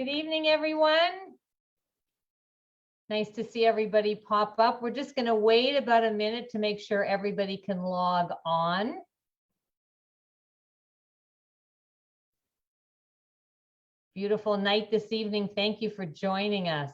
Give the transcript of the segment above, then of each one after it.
Good evening, everyone. Nice to see everybody pop up. We're just going to wait about a minute to make sure everybody can log on. Beautiful night this evening. Thank you for joining us.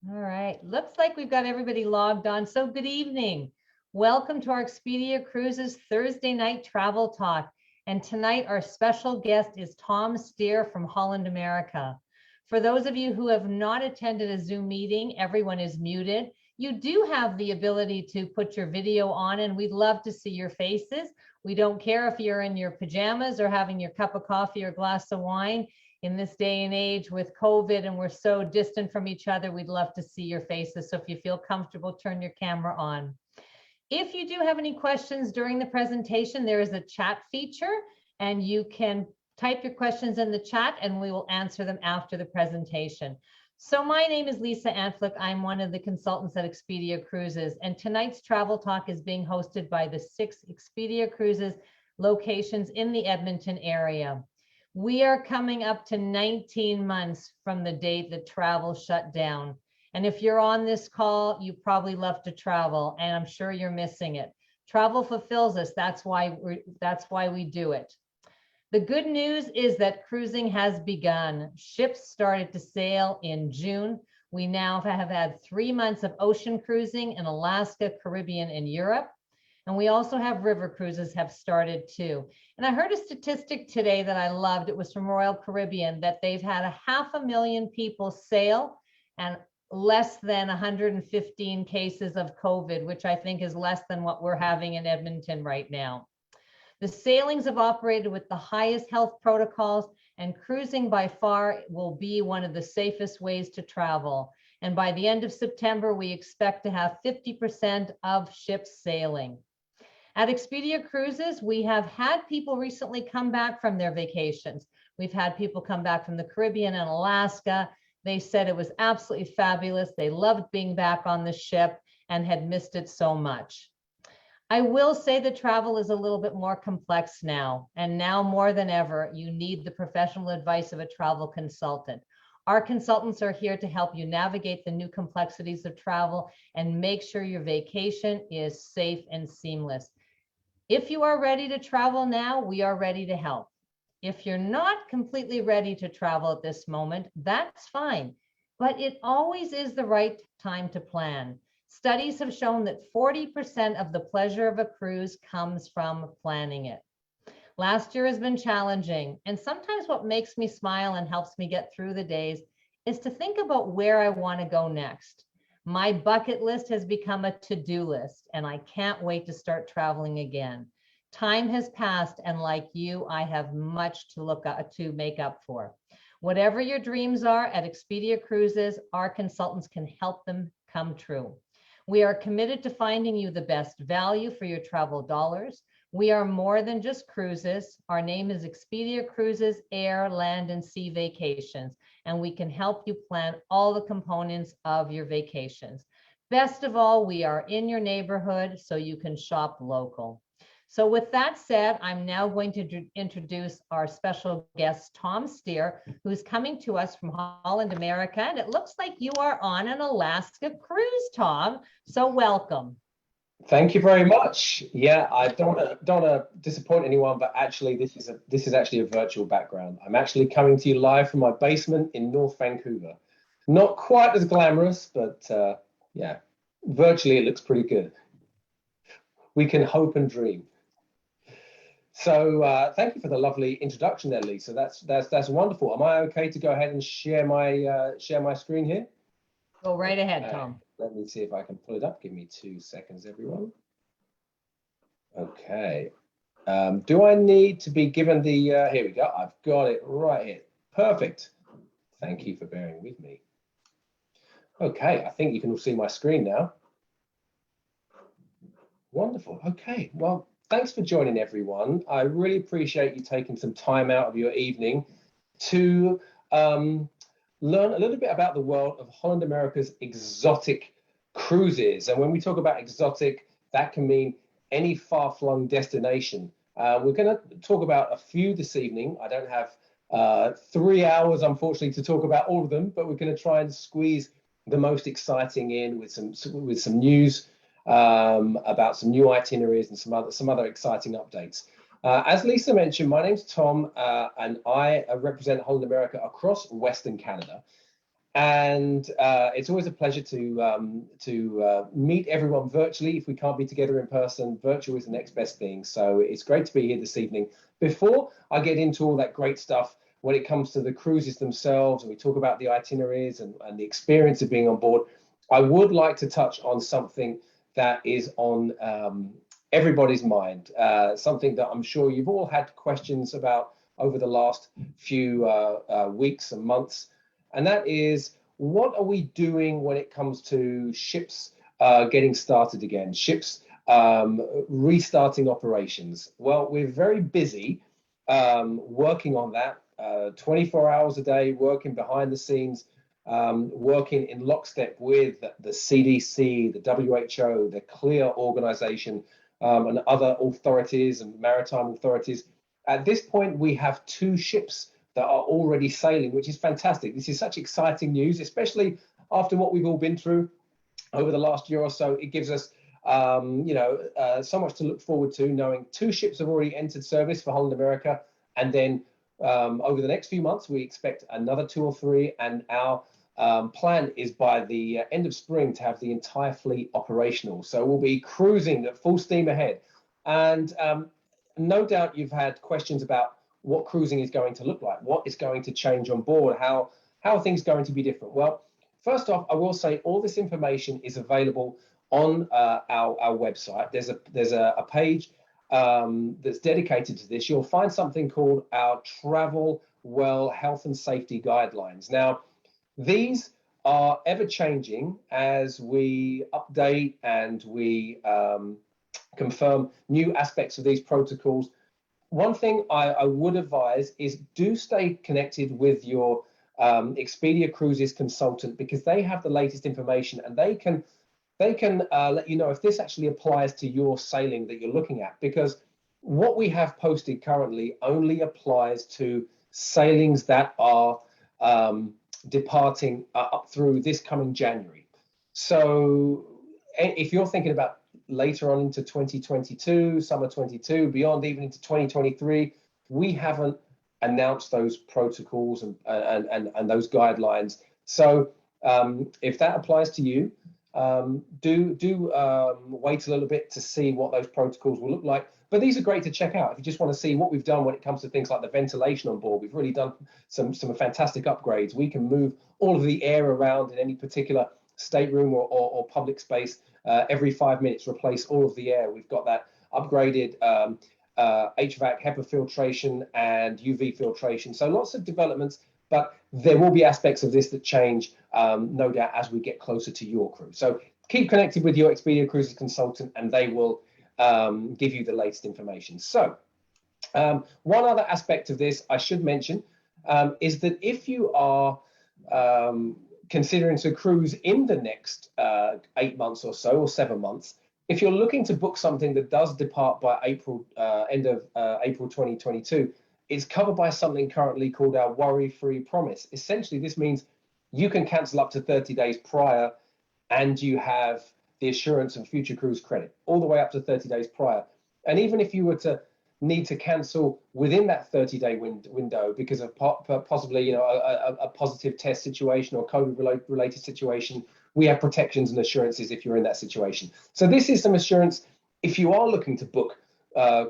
All right, looks like we've got everybody logged on. So good evening. Welcome to our Expedia Cruises Thursday night travel talk. And tonight our special guest is Tom Steer from Holland America. For those of you who have not attended a Zoom meeting, everyone is muted. You do have the ability to put your video on and we'd love to see your faces. We don't care if you're in your pajamas or having your cup of coffee or glass of wine. In this day and age with COVID and we're so distant from each other, we'd love to see your faces. So if you feel comfortable, turn your camera on. If you do have any questions during the presentation, there is a chat feature and you can type your questions in the chat and we will answer them after the presentation. So my name is Lisa Antflick. I'm one of the consultants at Expedia Cruises, and tonight's travel talk is being hosted by the 6 Expedia Cruises locations in the Edmonton area. We are coming up to 19 months from the date that travel shut down. And if you're on this call, you probably love to travel, and I'm sure you're missing it. Travel fulfills us. That's why we do it. The good news is that cruising has begun. Ships started to sail in June. We now have had 3 months of ocean cruising in Alaska, Caribbean, and Europe. And we also have river cruises have started too. And I heard a statistic today that I loved. It was from Royal Caribbean that they've had 500,000 people sail and less than 115 cases of COVID, which I think is less than what we're having in Edmonton right now. The sailings have operated with the highest health protocols, and cruising by far will be one of the safest ways to travel. And by the end of September, we expect to have 50% of ships sailing. At Expedia Cruises, we have had people recently come back from their vacations. We've had people come back from the Caribbean and Alaska. They said it was absolutely fabulous. They loved being back on the ship and had missed it so much. I will say that travel is a little bit more complex now, and now more than ever, you need the professional advice of a travel consultant. Our consultants are here to help you navigate the new complexities of travel and make sure your vacation is safe and seamless. If you are ready to travel now, we are ready to help. If you're not completely ready to travel at this moment, that's fine, but it always is the right time to plan. Studies have shown that 40% of the pleasure of a cruise comes from planning it. Last year has been challenging, and sometimes what makes me smile and helps me get through the days is to think about where I want to go next. My bucket list has become a to-do list, and I can't wait to start traveling again. Time has passed, and like you, I have much to make up for. Whatever your dreams are at Expedia Cruises, our consultants can help them come true. We are committed to finding you the best value for your travel dollars. We are more than just cruises. Our name is Expedia Cruises, Air, Land, and Sea Vacations, and we can help you plan all the components of your vacations. Best of all, we are in your neighborhood, so you can shop local. So with that said, I'm now going to introduce our special guest, Tom Steer, who's coming to us from Holland America. And it looks like you are on an Alaska cruise, Tom. So welcome. Thank you very much. Yeah, I don't want to disappoint anyone, but actually this is actually a virtual background. I'm actually coming to you live from my basement in North Vancouver. Not quite as glamorous, but yeah, virtually it looks pretty good. We can hope and dream. So thank you for the lovely introduction there, Lisa. That's wonderful. Am I okay to go ahead and share my screen here? Go right ahead, Tom. Let me see if I can pull it up. Give me 2 seconds, everyone. Okay. Do I need to be given the, here we go. I've got it right here. Perfect. Thank you for bearing with me. Okay, I think you can all see my screen now. Wonderful. Okay, well, thanks for joining, everyone. I really appreciate you taking some time out of your evening to learn a little bit about the world of Holland America's exotic cruises. And when we talk about exotic, that can mean any far-flung destination. We're going to talk about a few this evening. I don't have 3 hours, unfortunately, to talk about all of them, but we're going to try and squeeze the most exciting in with some news about some new itineraries and some other exciting updates. As Lisa mentioned, my name's Tom, and I represent Holland America across Western Canada. And it's always a pleasure to meet everyone virtually. If we can't be together in person, virtual is the next best thing. So it's great to be here this evening. Before I get into all that great stuff when it comes to the cruises themselves, and we talk about the itineraries and the experience of being on board, I would like to touch on something that is on everybody's mind, something that I'm sure you've all had questions about over the last few weeks and months. And that is, what are we doing when it comes to ships getting started again, ships restarting operations? Well, we're very busy working on that, 24 hours a day, working behind the scenes, working in lockstep with the CDC, the WHO, the CLEAR organization, and other authorities and maritime authorities. At this point, we have 2 ships that are already sailing, which is fantastic. This is such exciting news, especially after what we've all been through over the last year or so. It gives us, so much to look forward to, knowing 2 ships have already entered service for Holland America, and then over the next few months, we expect another 2 or 3, and our plan is by the end of spring to have the entire fleet operational. So we'll be cruising at full steam ahead. And no doubt you've had questions about what cruising is going to look like, what is going to change on board, how are things going to be different. Well, first off, I will say all this information is available on our website. There's a page that's dedicated to this. You'll find something called our Travel Well Health and Safety Guidelines. Now, these are ever changing as we update and we confirm new aspects of these protocols. One thing I would advise is do stay connected with your Expedia Cruises consultant, because they have the latest information, and they can let you know if this actually applies to your sailing that you're looking at, because what we have posted currently only applies to sailings that are departing up through this coming January. So if you're thinking about later on into 2022, summer 22, beyond even into 2023, we haven't announced those protocols and those guidelines. So if that applies to you, do wait a little bit to see what those protocols will look like. But these are great to check out if you just want to see what we've done when it comes to things like the ventilation on board. We've really done some fantastic upgrades. We can move all of the air around in any particular stateroom or public space every 5 minutes, replace all of the air. We've got that upgraded HVAC, HEPA filtration, and UV filtration. So lots of developments, but there will be aspects of this that change, no doubt, as we get closer to your cruise. So keep connected with your Expedia Cruises consultant, and they will give you the latest information. So one other aspect of this I should mention is that if you are considering to cruise in the next 8 months or so, or 7 months, if you're looking to book something that does depart by April, end of April 2022, it's covered by something currently called our worry-free promise. Essentially, this means you can cancel up to 30 days prior, and you have the assurance and future cruise credit all the way up to 30 days prior. And even if you were to need to cancel within that 30-day window because of possibly a positive test situation or COVID-related situation, we have protections and assurances if you're in that situation. So this is some assurance if you are looking to book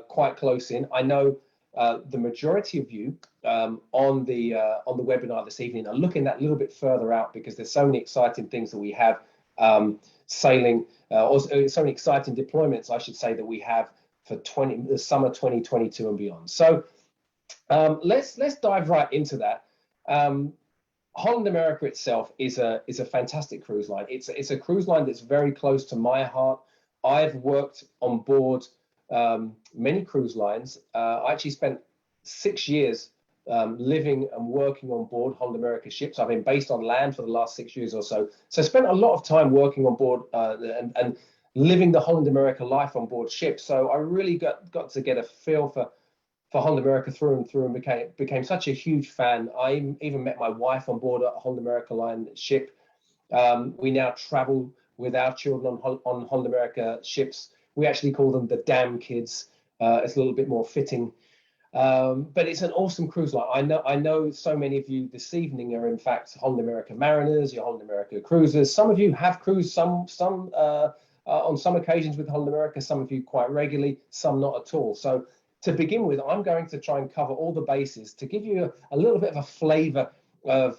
quite close in. I know the majority of you on the webinar this evening are looking that little bit further out, because there's so many exciting things that we have sailing, or so many exciting deployments, I should say, that we have for the summer 2022 and beyond. So let's dive right into that. Holland America itself is a fantastic cruise line. It's a cruise line that's very close to my heart. I've worked on board many cruise lines. I actually spent 6 years living and working on board Holland America ships. I've been based on land for the last 6 years or so. So I spent a lot of time working on board living the Holland America life on board ship. So I really got to get a feel for Holland America through and through, and became such a huge fan. I even met my wife on board a Holland America Line ship. We now travel with our children on Holland America ships. We actually call them the damn kids. It's a little bit more fitting. But it's an awesome cruise line. I know so many of you this evening are in fact Holland America mariners, you're Holland America cruisers. Some of you have cruised some on some occasions with Holland America, some of you quite regularly, some not at all. So to begin with, I'm going to try and cover all the bases to give you a little bit of a flavor of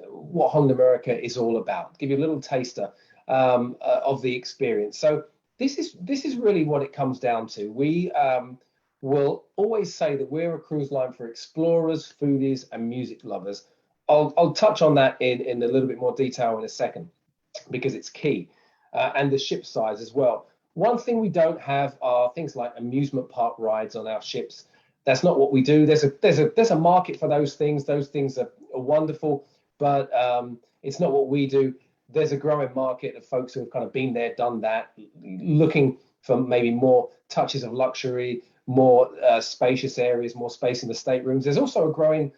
what Holland America is all about, give you a little taster of the experience. So this is really what it comes down to. We will always say that we're a cruise line for explorers, foodies, and music lovers. I'll touch on that in a little bit more detail in a second, because it's key, and the ship size as well. One thing we don't have are things like amusement park rides on our ships. That's not what we do. There's a market for those things. Those things are wonderful, but it's not what we do. There's a growing market of folks who have kind of been there, done that, looking for maybe more touches of luxury, more spacious areas, more space in the staterooms. There's also a growing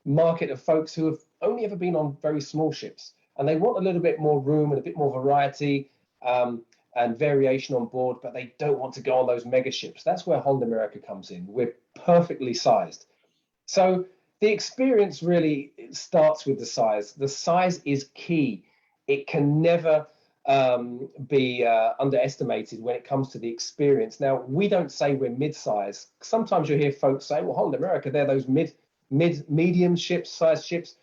market of folks who have only ever been on very small ships, and they want a little bit more room and a bit more variety and variation on board, but they don't want to go on those mega ships. That's where Holland America comes in. We're perfectly sized. So the experience really starts with the size. The size is key. It can never be underestimated when it comes to the experience. Now, we don't say we're mid-size. Sometimes you hear folks say, well, Holland America, they're those medium ships, size ships.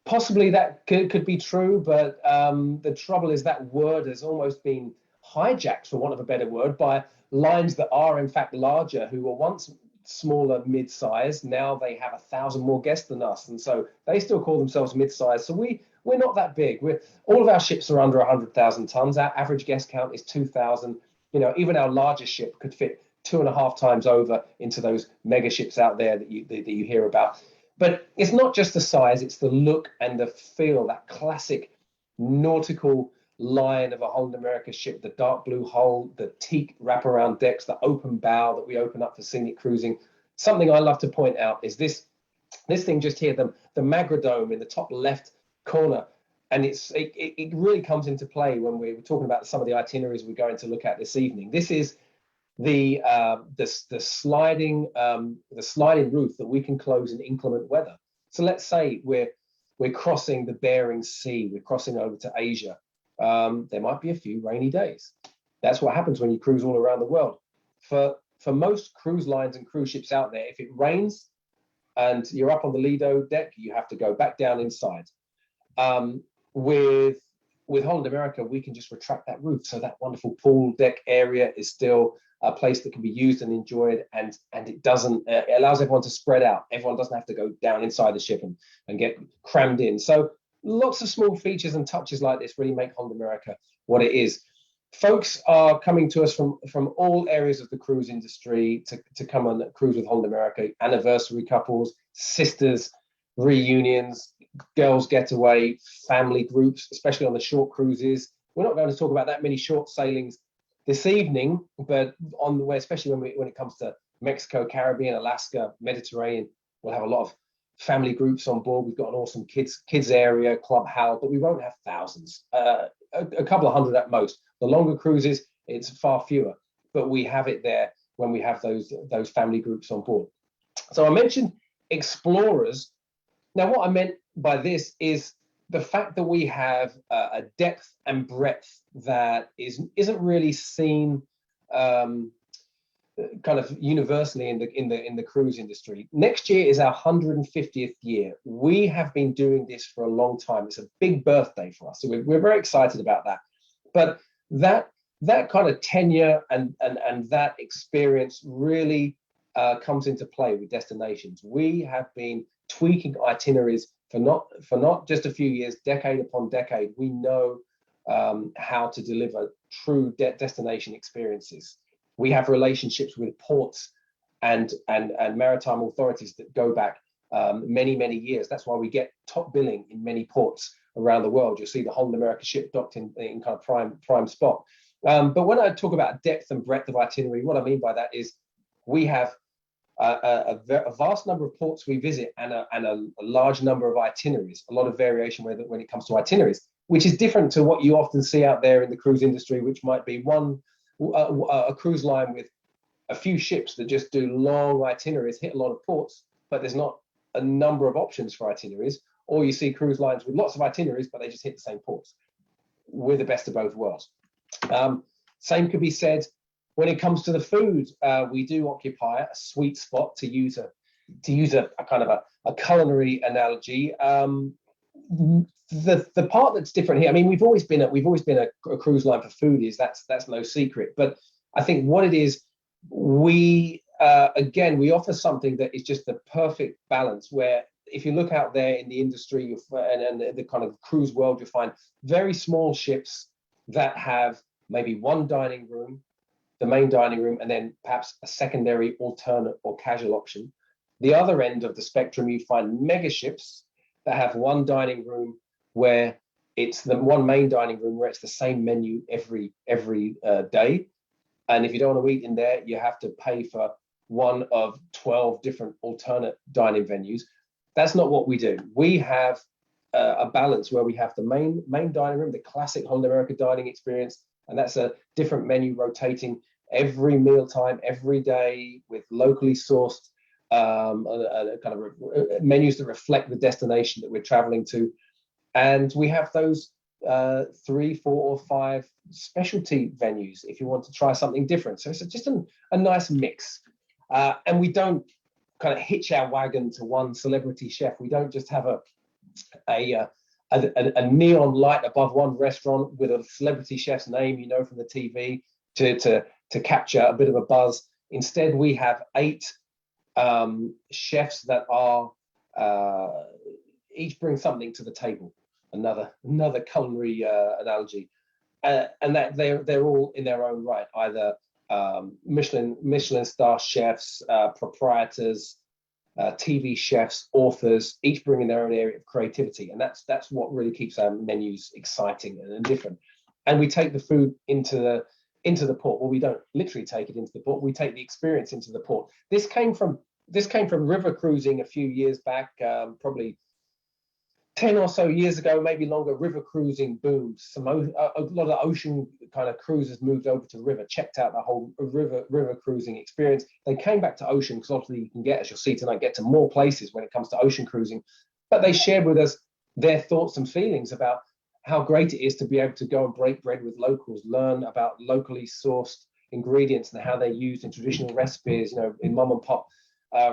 Possibly that could be true, but the trouble is that word has almost been hijacked, for want of a better word, by lines that are in fact larger, who were once smaller, mid-size. Now they have 1,000 more guests than us, and so they still call themselves mid-size. So we're not that big. All of our ships are under 100,000 tons. Our average guest count is 2,000. You know, even our largest ship could fit 2.5 times over into those mega ships out there that you hear about. But it's not just the size, it's the look and the feel, that classic nautical line of a Holland America ship, the dark blue hull, the teak wraparound decks, the open bow that we open up for scenic cruising. Something I love to point out is this thing just here, the Magradome in the top left corner. And it really comes into play when we're talking about some of the itineraries we're going to look at this evening. This is the sliding roof that we can close in inclement weather. So let's say we're crossing the Bering Sea, we're crossing over to Asia. There might be a few rainy days. That's what happens when you cruise all around the world. For most cruise lines and cruise ships out there, if it rains and you're up on the Lido deck, you have to go back down inside. With Holland America, we can just retract that roof, so that wonderful pool deck area is still a place that can be used and enjoyed, and it allows everyone to spread out. Everyone doesn't have to go down inside the ship and get crammed in. So lots of small features and touches like this really make Holland America what it is. Folks are coming to us from all areas of the cruise industry to come on cruise with Holland America. Anniversary couples, sisters, reunions, girls getaway, family groups, especially on the short cruises. We're not going to talk about that many short sailings this evening, but on the way, especially when it comes to Mexico, Caribbean, Alaska, Mediterranean, we'll have a lot of family groups on board. We've got an awesome kids area, clubhouse, but we won't have thousands, a couple of hundred at most. The longer cruises, it's far fewer, but we have it there when we have those family groups on board. So I mentioned explorers. Now, what I meant by this is the fact that we have a depth and breadth that isn't really seen kind of universally in the cruise industry. Next year is our 150th year. We have been doing this for a long time. It's a big birthday for us, so we're very excited about that. But that kind of tenure and that experience really comes into play with destinations. We have been tweaking itineraries for not just a few years, decade upon decade. We know how to deliver true destination experiences. We have relationships with ports and maritime authorities that go back many years. That's why we get top billing in many ports around the world. You'll see the Holland America ship docked in kind of prime spot. But when I talk about depth and breadth of itinerary, what I mean by that is we have a vast number of ports we visit and a large number of itineraries, a lot of variation when it comes to itineraries, which is different to what you often see out there in the cruise industry, which might be a cruise line with a few ships that just do long itineraries, hit a lot of ports, but there's not a number of options for itineraries. Or you see cruise lines with lots of itineraries, but they just hit the same ports. We're the best of both worlds. Same could be said when it comes to the food. We do occupy a sweet spot, to use a kind of a culinary analogy. The part that's different here, I mean, we've always been a cruise line for foodies. That's no secret. But I think what it is, we offer something that is just the perfect balance, where if you look out there in the industry and the kind of cruise world, you'll find very small ships that have maybe one dining room, the main dining room, and then perhaps a secondary alternate or casual option. The other end of the spectrum, you find mega ships that have one dining room where it's the one main dining room where it's the same menu every day. And if you don't want to eat in there, you have to pay for one of 12 different alternate dining venues. That's not what we do. We have a balance where we have the main dining room, the classic Holland America dining experience, and that's a different menu rotating every mealtime, every day, with locally sourced kind of menus that reflect the destination that we're traveling to. And we have those 3, 4, or 5 specialty venues if you want to try something different. So it's just a nice mix. And we don't kind of hitch our wagon to one celebrity chef. We don't just have a neon light above one restaurant with a celebrity chef's name, you know, from the TV to capture a bit of a buzz. Instead, we have 8 chefs that are each bring something to the table. Another culinary analogy, and that they're all in their own right, either Michelin star chefs, proprietors, TV chefs, authors, each bringing their own area of creativity, and that's what really keeps our menus exciting and different. And we take the food into the port. Well, we don't literally take it into the port. We take the experience into the port. This came from river cruising a few years back, probably 10 or so years ago, maybe longer. River cruising boomed. A lot of ocean kind of cruisers moved over to river, checked out the whole river cruising experience. They came back to ocean because obviously you can as you'll see tonight, get to more places when it comes to ocean cruising. But they shared with us their thoughts and feelings about how great it is to be able to go and break bread with locals, learn about locally sourced ingredients and how they're used in traditional recipes, you know, in mom and pop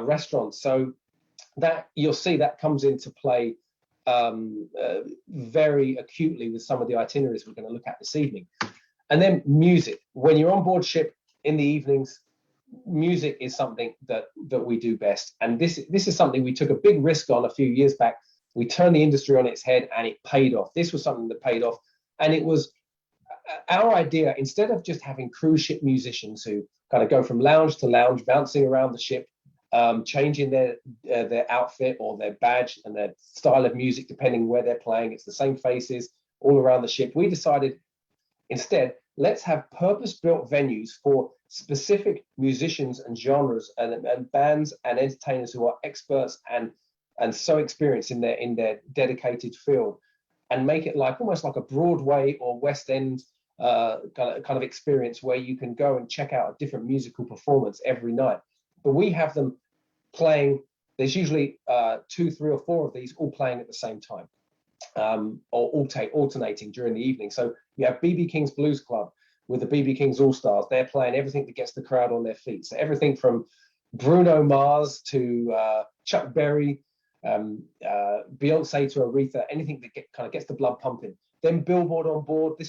restaurants. So that you'll see that comes into play very acutely with some of the itineraries we're going to look at this evening. And then music. When you're on board ship in the evenings, music is something that we do best. And this is something we took a big risk on a few years back. We turned the industry on its head and it paid off. This was something that paid off. And it was our idea, instead of just having cruise ship musicians who kind of go from lounge to lounge, bouncing around the ship, changing their outfit or their badge and their style of music depending where they're playing. It's the same faces all around the ship. We decided instead, let's have purpose-built venues for specific musicians and genres and bands and entertainers who are experts and so experienced in their dedicated field, and make it like almost like a Broadway or West End kind of experience where you can go and check out a different musical performance every night. But we have them playing. There's usually 2, 3, or 4 of these all playing at the same time, or alternating during the evening. So you have BB King's Blues Club with the BB King's All Stars. They're playing everything that gets the crowd on their feet. So everything from Bruno Mars to Chuck Berry, Beyonce to Aretha, anything that kind of gets the blood pumping. Then Billboard on board.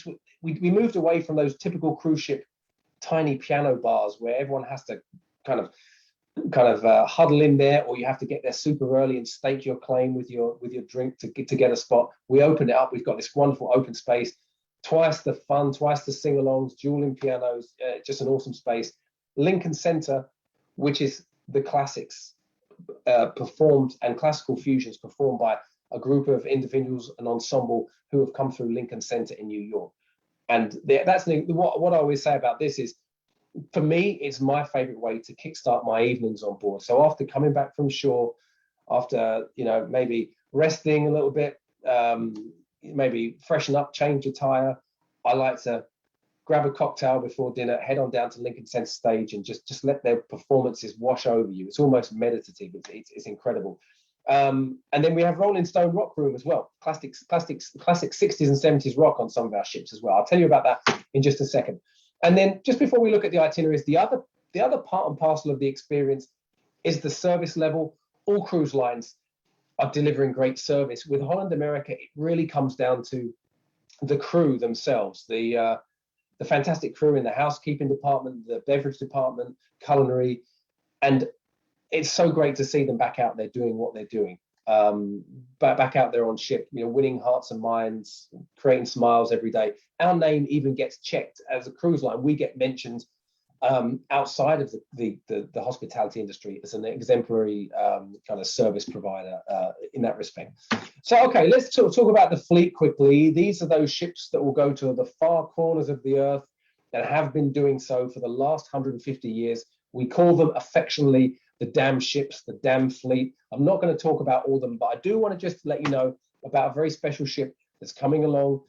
We moved away from those typical cruise ship tiny piano bars where everyone has to kind of huddle in there, or you have to get there super early and stake your claim with your drink to get a spot. We opened it up. We've got this wonderful open space, twice the fun, twice the sing-alongs, dueling pianos, just an awesome space. Lincoln Center, which is the classics performed and classical fusions performed by a group of individuals, an ensemble who have come through Lincoln Center in New York. And that's what I always say about this is, for me, it's my favorite way to kickstart my evenings on board. So after coming back from shore, after, maybe resting a little bit, maybe freshen up, change your tire, I like to grab a cocktail before dinner, head on down to Lincoln Center stage, and just let their performances wash over you. It's almost meditative. It's incredible. And then we have Rolling Stone rock room as well, classic 60s and 70s rock on some of our ships as well. I'll tell you about that in just a second. And then just before we look at the itineraries, the other part and parcel of the experience is the service level. All cruise lines are delivering great service. With Holland America, it really comes down to the crew themselves, the fantastic crew in the housekeeping department, the beverage department, culinary, and it's so great to see them back out there doing what they're doing. Back out there on ship, winning hearts and minds, creating smiles every day. Our name even gets checked as a cruise line. We get mentioned outside of the hospitality industry as an exemplary kind of service provider in that respect. So, okay, let's talk about the fleet quickly. These are those ships that will go to the far corners of the earth and have been doing so for the last 150 years. We call them affectionately the damn ships, the damn fleet. I'm not going to talk about all of them, but I do want to just let you know about a very special ship that's coming along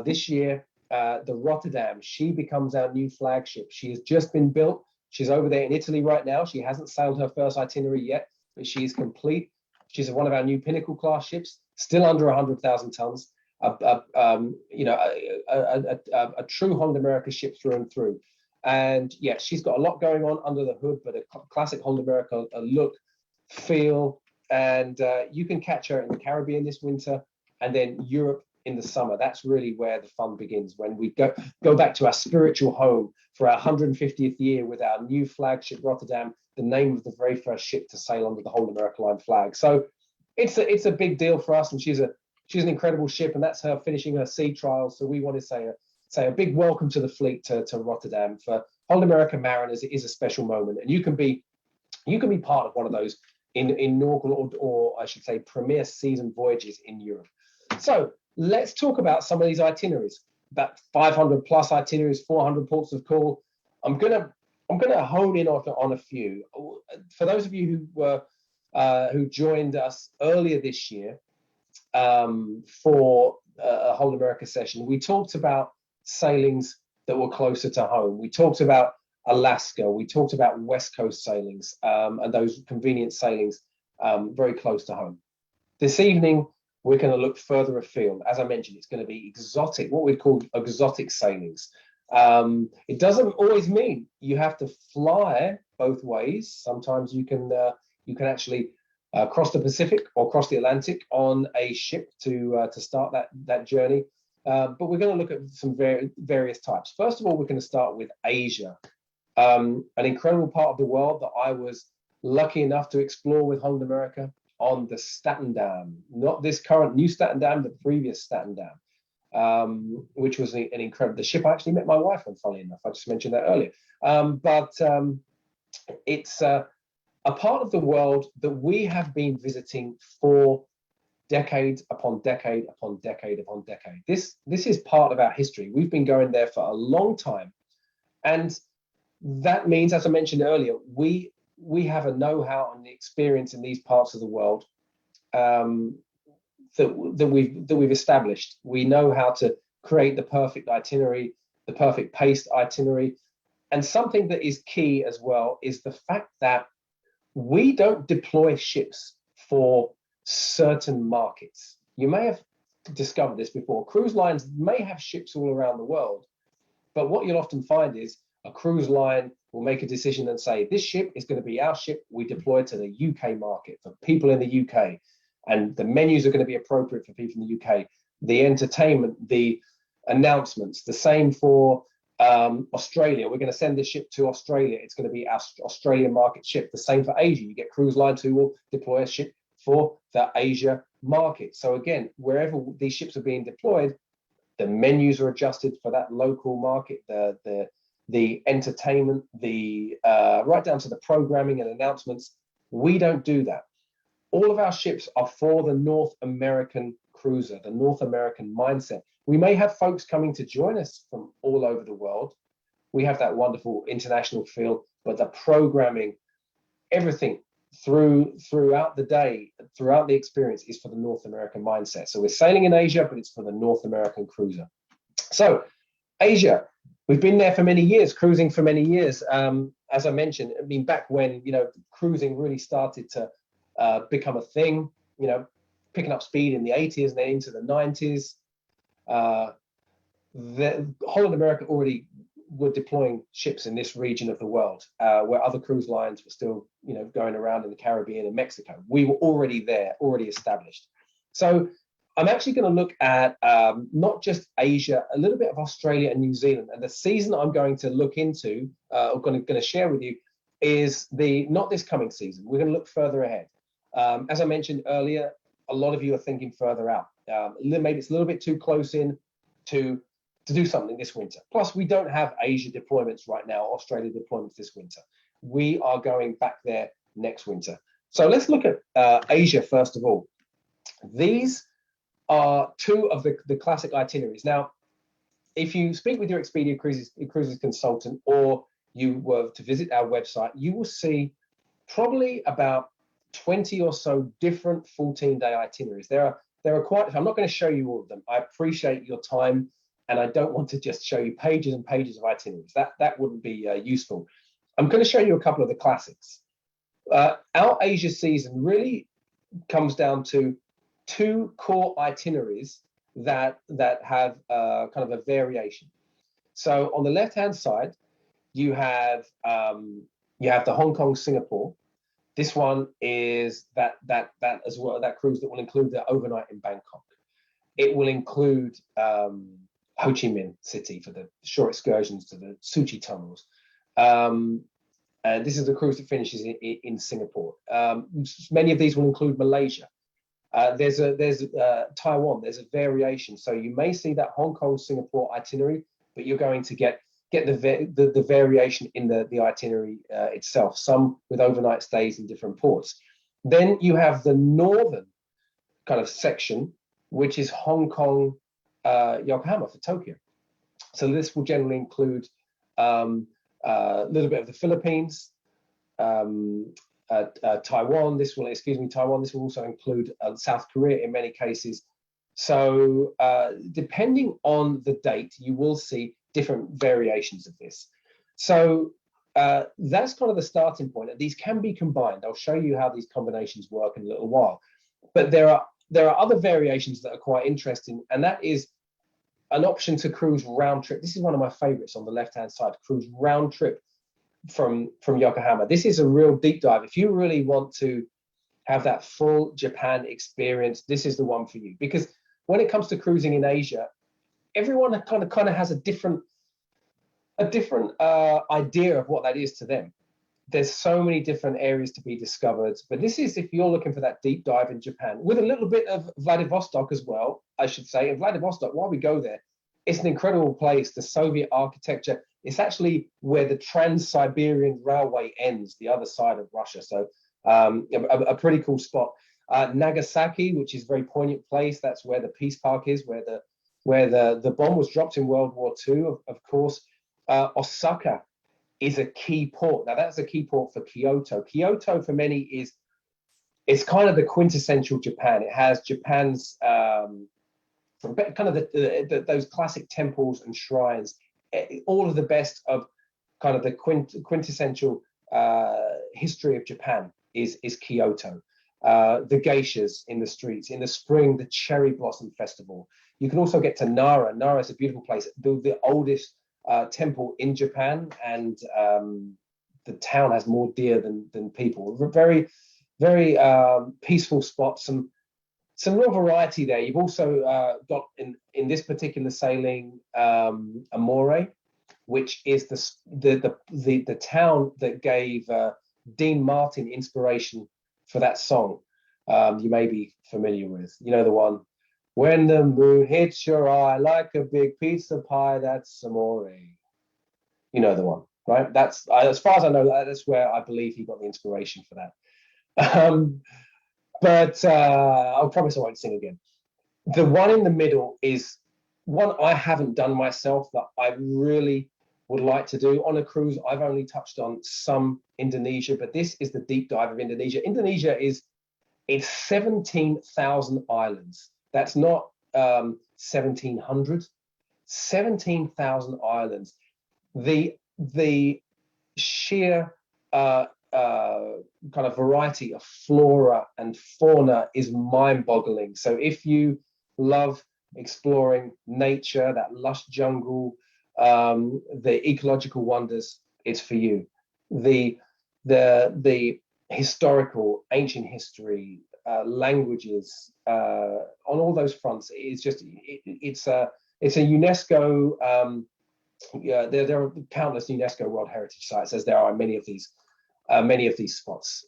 this year, the Rotterdam. She becomes our new flagship. She has just been built. She's over there in Italy right now. She hasn't sailed her first itinerary yet, but she's complete. She's one of our new Pinnacle class ships, still under 100,000 tons. A true Holland America ship through and through. And yeah, she's got a lot going on under the hood, but a classic Holland America look, feel, and you can catch her in the Caribbean this winter, and then Europe in the summer. That's really where the fun begins, when we go back to our spiritual home for our 150th year with our new flagship Rotterdam, the name of the very first ship to sail under the Holland America Line flag. So it's a big deal for us, and she's an incredible ship, and that's her finishing her sea trials. So we want to say a big welcome to the fleet to Rotterdam. For Holland America mariners, it is a special moment, and you can be part of one of those inaugural, or I should say premier season voyages in Europe. So let's talk about some of these itineraries. About 500 plus itineraries, 400 ports of call. I'm gonna hone in on a few. For those of you who joined us earlier this year for a Holland America session, we talked about sailings that were closer to home. We talked about Alaska. We talked about West Coast sailings and those convenient sailings very close to home. This evening, we're going to look further afield. As I mentioned, it's going to be exotic, what we call exotic sailings. It doesn't always mean you have to fly both ways. Sometimes you can actually cross the Pacific or cross the Atlantic on a ship to start that journey. But we're going to look at some various types. First of all, we're going to start with Asia, an incredible part of the world that I was lucky enough to explore with Holland America on the Staten Dam, not this current new Staten Dam, the previous Staten Dam, which was an incredible. The ship I actually met my wife on, funnily enough. I just mentioned that earlier. But it's a part of the world that we have been visiting for decade upon decade upon decade upon decade. This is part of our history. We've been going there for a long time, and that means, as I mentioned earlier, we have a know-how and the experience in these parts of the world that we've established. We know how to create the perfect itinerary, the perfect paced itinerary, and something that is key as well is the fact that we don't deploy ships for certain markets. You may have discovered this before. Cruise lines may have ships all around the world, but what you'll often find is a cruise line will make a decision and say, this ship is going to be our ship. We deploy to the UK market for people in the UK, and the menus are going to be appropriate for people in the UK. The entertainment, the announcements, the same for Australia. We're going to send this ship to Australia. It's going to be our Australian market ship. The same for Asia. You get cruise lines who will deploy a ship for the Asia market. So again, wherever these ships are being deployed, the menus are adjusted for that local market, the entertainment, right down to the programming and announcements. We don't do that. all of our ships are for the North American cruiser, the North American mindset. We may have folks coming to join us from all over the world. We have that wonderful international feel, but the programming, everything throughout the day, throughout the experience is for the North American mindset. So we're sailing in Asia, but it's for the North American cruiser. So Asia, we've been there for many years, cruising for many years. As I mentioned, I mean, back when, cruising really started to become a thing, picking up speed in the 80s and then into the 90s. The Holland America already were deploying ships in this region of the world, where other cruise lines were still, going around in the Caribbean and Mexico. We were already there, already established. So I'm actually going to look at not just Asia, a little bit of Australia and New Zealand. And the season I'm going to look into, or going to share with you, is not this coming season. We're going to look further ahead. As I mentioned earlier, a lot of you are thinking further out. Maybe it's a little bit too close in to do something this winter. Plus, we don't have Asia deployments right now, Australia deployments this winter. We are going back there next winter. So let's look at Asia first of all. These are two of the classic itineraries. Now, if you speak with your Expedia Cruises consultant, or you were to visit our website, you will see probably about 20 or so different 14-day itineraries. There are quite, I'm not going to show you all of them. I appreciate your time, and I don't want to just show you pages and pages of itineraries. That wouldn't be useful. I'm going to show you a couple of the classics. Our Asia season really comes down to two core itineraries that have kind of a variation. So on the left-hand side, you have the Hong Kong Singapore. This one is that as well, that cruise that will include the overnight in Bangkok. It will include Ho Chi Minh City for the short excursions to the Suchi tunnels. And this is the cruise that finishes in Singapore. Many of these will include Malaysia. There's Taiwan. There's a variation. So you may see that Hong Kong Singapore itinerary, but you're going to get the variation in the itinerary itself, some with overnight stays in different ports. Then you have the northern kind of section, which is Hong Kong, Yokohama for Tokyo. So this will generally include a little bit of the Philippines, Taiwan. This will also include South Korea in many cases. So depending on the date, you will see different variations of this. So that's kind of the starting point. These can be combined. I'll show you how these combinations work in a little while. But there are other variations that are quite interesting, and that is an option to cruise round trip. This is one of my favorites on the left-hand side, cruise round trip from Yokohama. This is a real deep dive. If you really want to have that full Japan experience, this is the one for you. Because when it comes to cruising in Asia, everyone kind of has a different idea of what that is to them. There's so many different areas to be discovered, but this is if you're looking for that deep dive in Japan, with a little bit of Vladivostok as well, I should say. And Vladivostok, while we go there, it's an incredible place. The Soviet architecture. It's actually where the Trans-Siberian Railway ends, the other side of Russia. So a pretty cool spot. Nagasaki, which is a very poignant place. That's where the Peace Park is, where the bomb was dropped in World War II, of course. Osaka is a key port. Now that's a key port for Kyoto. Kyoto for many is kind of the quintessential Japan. It has Japan's kind of those classic temples and shrines. All of the best of kind of the quintessential history of Japan is Kyoto. The geishas in the streets. In the spring, the cherry blossom festival. You can also get to Nara. Nara is a beautiful place. The oldest temple in Japan, and the town has more deer than people. Very, very peaceful spot. Some real variety there. You've also got in this particular sailing Amore, which is the town that gave Dean Martin inspiration for that song. You may be familiar with. You know the one. When the moon hits your eye like a big pizza pie, that's Amore. You know the one, right? That's as far as I know. That's where I believe he got the inspiration for that. But I promise I won't sing again. The one in the middle is one I haven't done myself that I really would like to do on a cruise. I've only touched on some Indonesia, but this is the deep dive of Indonesia. Indonesia is it's 17,000 islands. That's not 1,700. 17,000 islands. The sheer kind of variety of flora and fauna is mind-boggling. So if you love exploring nature, that lush jungle, the ecological wonders, it's for you. The historical, ancient history, languages, on all those fronts, it's a UNESCO. Yeah, there are countless UNESCO World Heritage Sites, as there are many of these spots.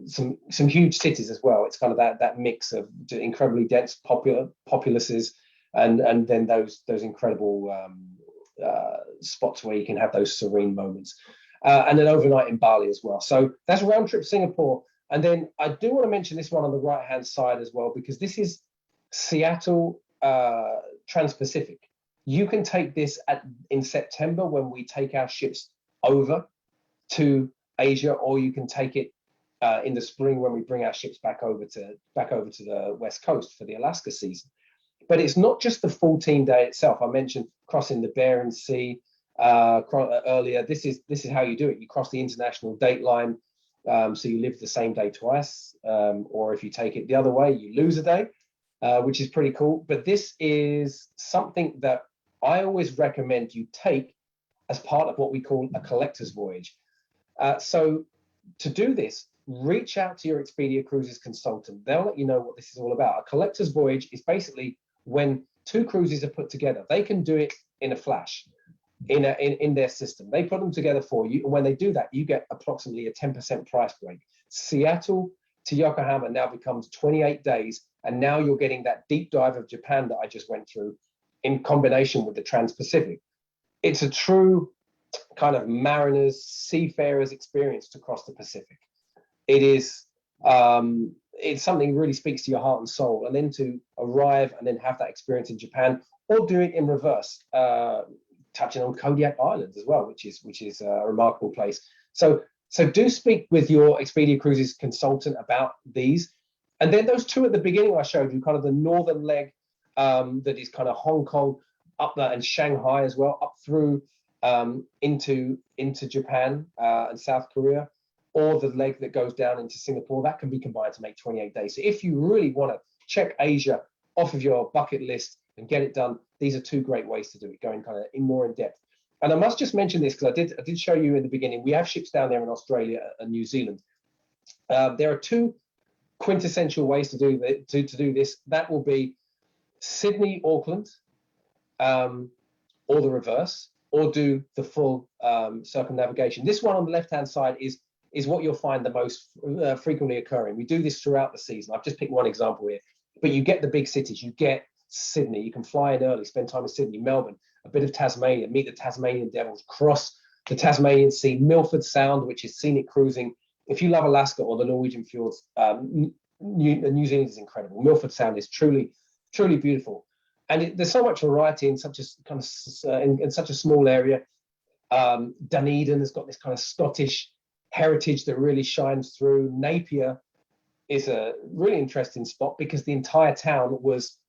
Some huge cities as well. It's kind of that mix of incredibly dense populaces, and then those incredible spots where you can have those serene moments, and then overnight in Bali as well. So that's round trip Singapore. And then I do want to mention this one on the right hand side as well, because this is Seattle Trans-Pacific. You can take this in September when we take our ships over to Asia, or you can take it in the spring when we bring our ships back over to the West Coast for the Alaska season. But it's not just the 14-day itself. I mentioned crossing the Bering Sea earlier. This is how you do it. You cross the international date line, so you live the same day twice, or if you take it the other way, you lose a day, which is pretty cool. But this is something that I always recommend you take as part of what we call a collector's voyage. So to do this, reach out to your Expedia Cruises consultant. They'll let you know what this is all about. A collector's voyage is basically when two cruises are put together. They can do it in a flash, in their system. They put them together for you, and when they do that, you get approximately a 10% price break. Seattle to Yokohama now becomes 28 days, and now you're getting that deep dive of Japan that I just went through in combination with the Trans-Pacific. It's a true kind of mariners, seafarers experience to cross the Pacific. It is it's something that really speaks to your heart and soul, and then to arrive and then have that experience in Japan, or do it in reverse, touching on Kodiak Island as well, which is a remarkable place. So do speak with your Expedia Cruises consultant about these. And then those two at the beginning I showed you, kind of the northern leg, that is kind of Hong Kong up there, and Shanghai as well, up through into Japan and South Korea, or the leg that goes down into Singapore. That can be combined to make 28 days. So if you really want to check Asia off of your bucket list and get it done, these are two great ways to do it, going kind of more in depth. And I must just mention this, because I did show you in the beginning, we have ships down there in Australia and New Zealand. There are two quintessential ways to do this. That will be Sydney, Auckland, or the reverse, or do the full circumnavigation. This one on the left-hand side is what you'll find the most frequently occurring. We do this throughout the season. I've just picked one example here, but you get the big cities. You get Sydney. You can fly in early, spend time in Sydney, Melbourne, a bit of Tasmania, meet the Tasmanian Devils, cross the Tasmanian Sea, Milford Sound, which is scenic cruising. If you love Alaska or the Norwegian fjords, New Zealand is incredible. Milford Sound is truly beautiful, and there's so much variety in such a kind of in such a small area. Dunedin has got this kind of Scottish heritage that really shines through. Napier is a really interesting spot because the entire town was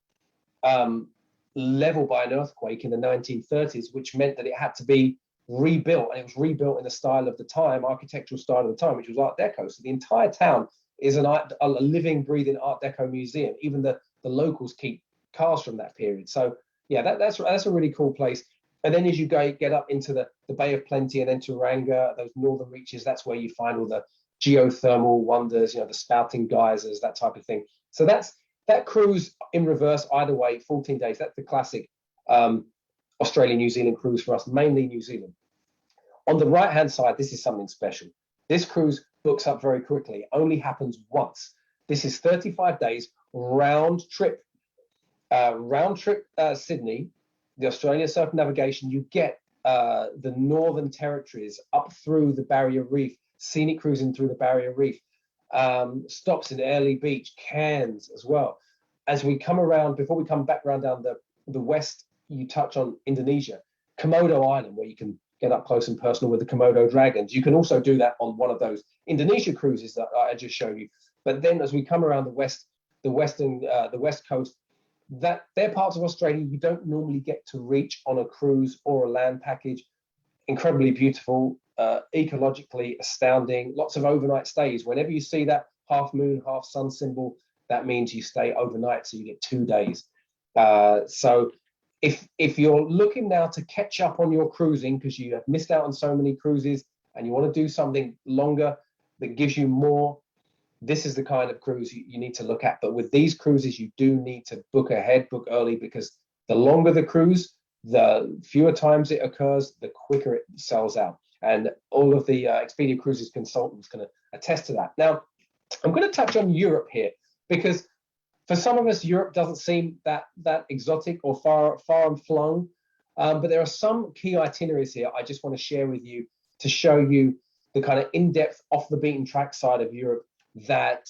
leveled by an earthquake in the 1930s, which meant that it had to be rebuilt, and it was rebuilt in the style of the time, architectural style of the time, which was Art Deco. So the entire town is a living, breathing Art Deco museum. Even the locals keep cars from that period. So yeah, that's a really cool place. And then as you get up into the Bay of Plenty and then Tauranga, those northern reaches, that's where you find all the geothermal wonders, the spouting geysers, that type of thing. So that's that cruise in reverse either way, 14 days. That's the classic Australia, New Zealand cruise for us, mainly New Zealand. On the right-hand side, this is something special. This cruise books up very quickly. It only happens once. This is 35 days round trip Sydney, the Australia circumnavigation. You get the Northern Territories up through the Barrier Reef, scenic cruising through the Barrier Reef, stops in Early Beach, Cairns as well. As we come around, before we come back around down the west, you touch on Indonesia, Komodo Island, where you can get up close and personal with the Komodo dragons. You can also do that on one of those Indonesia cruises that I just showed you. But then as we come around the west coast, that they're parts of Australia you don't normally get to reach on a cruise or a land package. Incredibly beautiful, ecologically astounding, lots of overnight stays. Whenever you see that half moon, half sun symbol, that means you stay overnight, so you get 2 days. So if you're looking now to catch up on your cruising because you have missed out on so many cruises and you want to do something longer that gives you more, this is the kind of cruise you need to look at. But with these cruises, you do need to book ahead, book early, because the longer the cruise, the fewer times it occurs, the quicker it sells out. And all of the Expedia Cruises consultants can attest to that. Now, I'm going to touch on Europe here, because for some of us, Europe doesn't seem that exotic or far and flung. But there are some key itineraries here I just want to share with you to show you the kind of in-depth, off the beaten track side of Europe that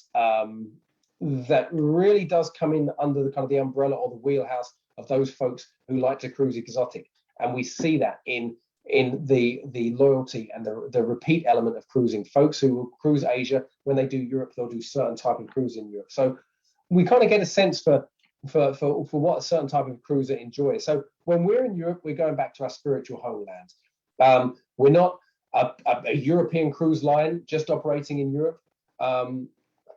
really does come in under the kind of the umbrella or the wheelhouse of those folks who like to cruise exotic. And we see that in the loyalty and the repeat element of cruising. Folks who will cruise Asia, when they do Europe, they'll do certain type of cruise in Europe. So we kind of get a sense for what a certain type of cruiser enjoys. So when we're in Europe, we're going back to our spiritual homeland. We're not a European cruise line just operating in Europe,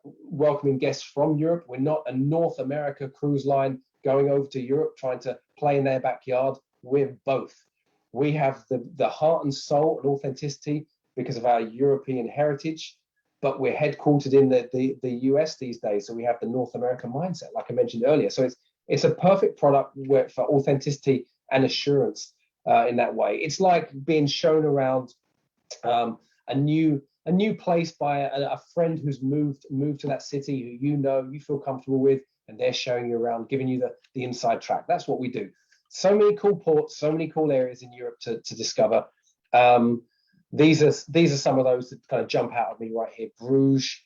welcoming guests from Europe. We're not a North America cruise line going over to Europe trying to play in their backyard. We're both. We have the heart and soul and authenticity because of our European heritage, but we're headquartered in the US these days, so we have the North American mindset, like I mentioned earlier. So it's a perfect product for authenticity and assurance in that way. It's like being shown around a new place by a friend who's moved to that city, who you feel comfortable with, and they're showing you around, giving you the inside track. That's what we do. So many cool ports, so many cool areas in Europe to discover. These are some of those that kind of jump out at me right here. Bruges,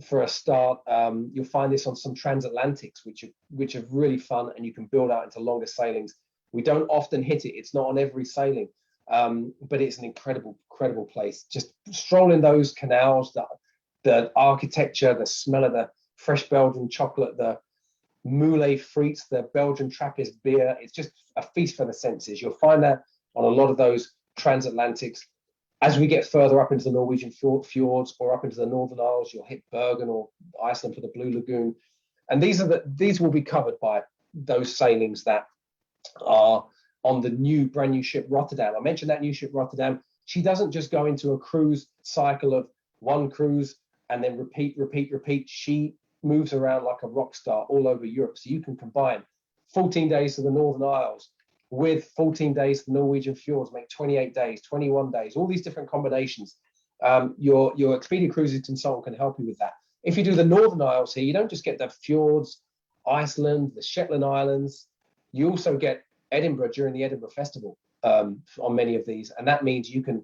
for a start. You'll find this on some transatlantics, which are really fun, and you can build out into longer sailings. We don't often hit it. It's not on every sailing, but it's an incredible place. Just strolling those canals, the architecture, the smell of the fresh Belgian chocolate, the Moulay frites, the Belgian Trappist beer. It's just a feast for the senses. You'll find that on a lot of those transatlantics. As we get further up into the Norwegian fjords or up into the Northern Isles, you'll hit Bergen or Iceland for the Blue Lagoon. And these will be covered by those sailings that are on the brand new ship Rotterdam. I mentioned that new ship Rotterdam. She doesn't just go into a cruise cycle of one cruise and then repeat. She moves around like a rock star all over Europe. So you can combine 14 days to the Northern Isles with 14 days to the Norwegian fjords, make 28 days, 21 days, all these different combinations. Your Expedia Cruises consultant can help you with that. If you do the Northern Isles here, you don't just get the fjords, Iceland, the Shetland Islands, you also get Edinburgh during the Edinburgh Festival on many of these. And that means you can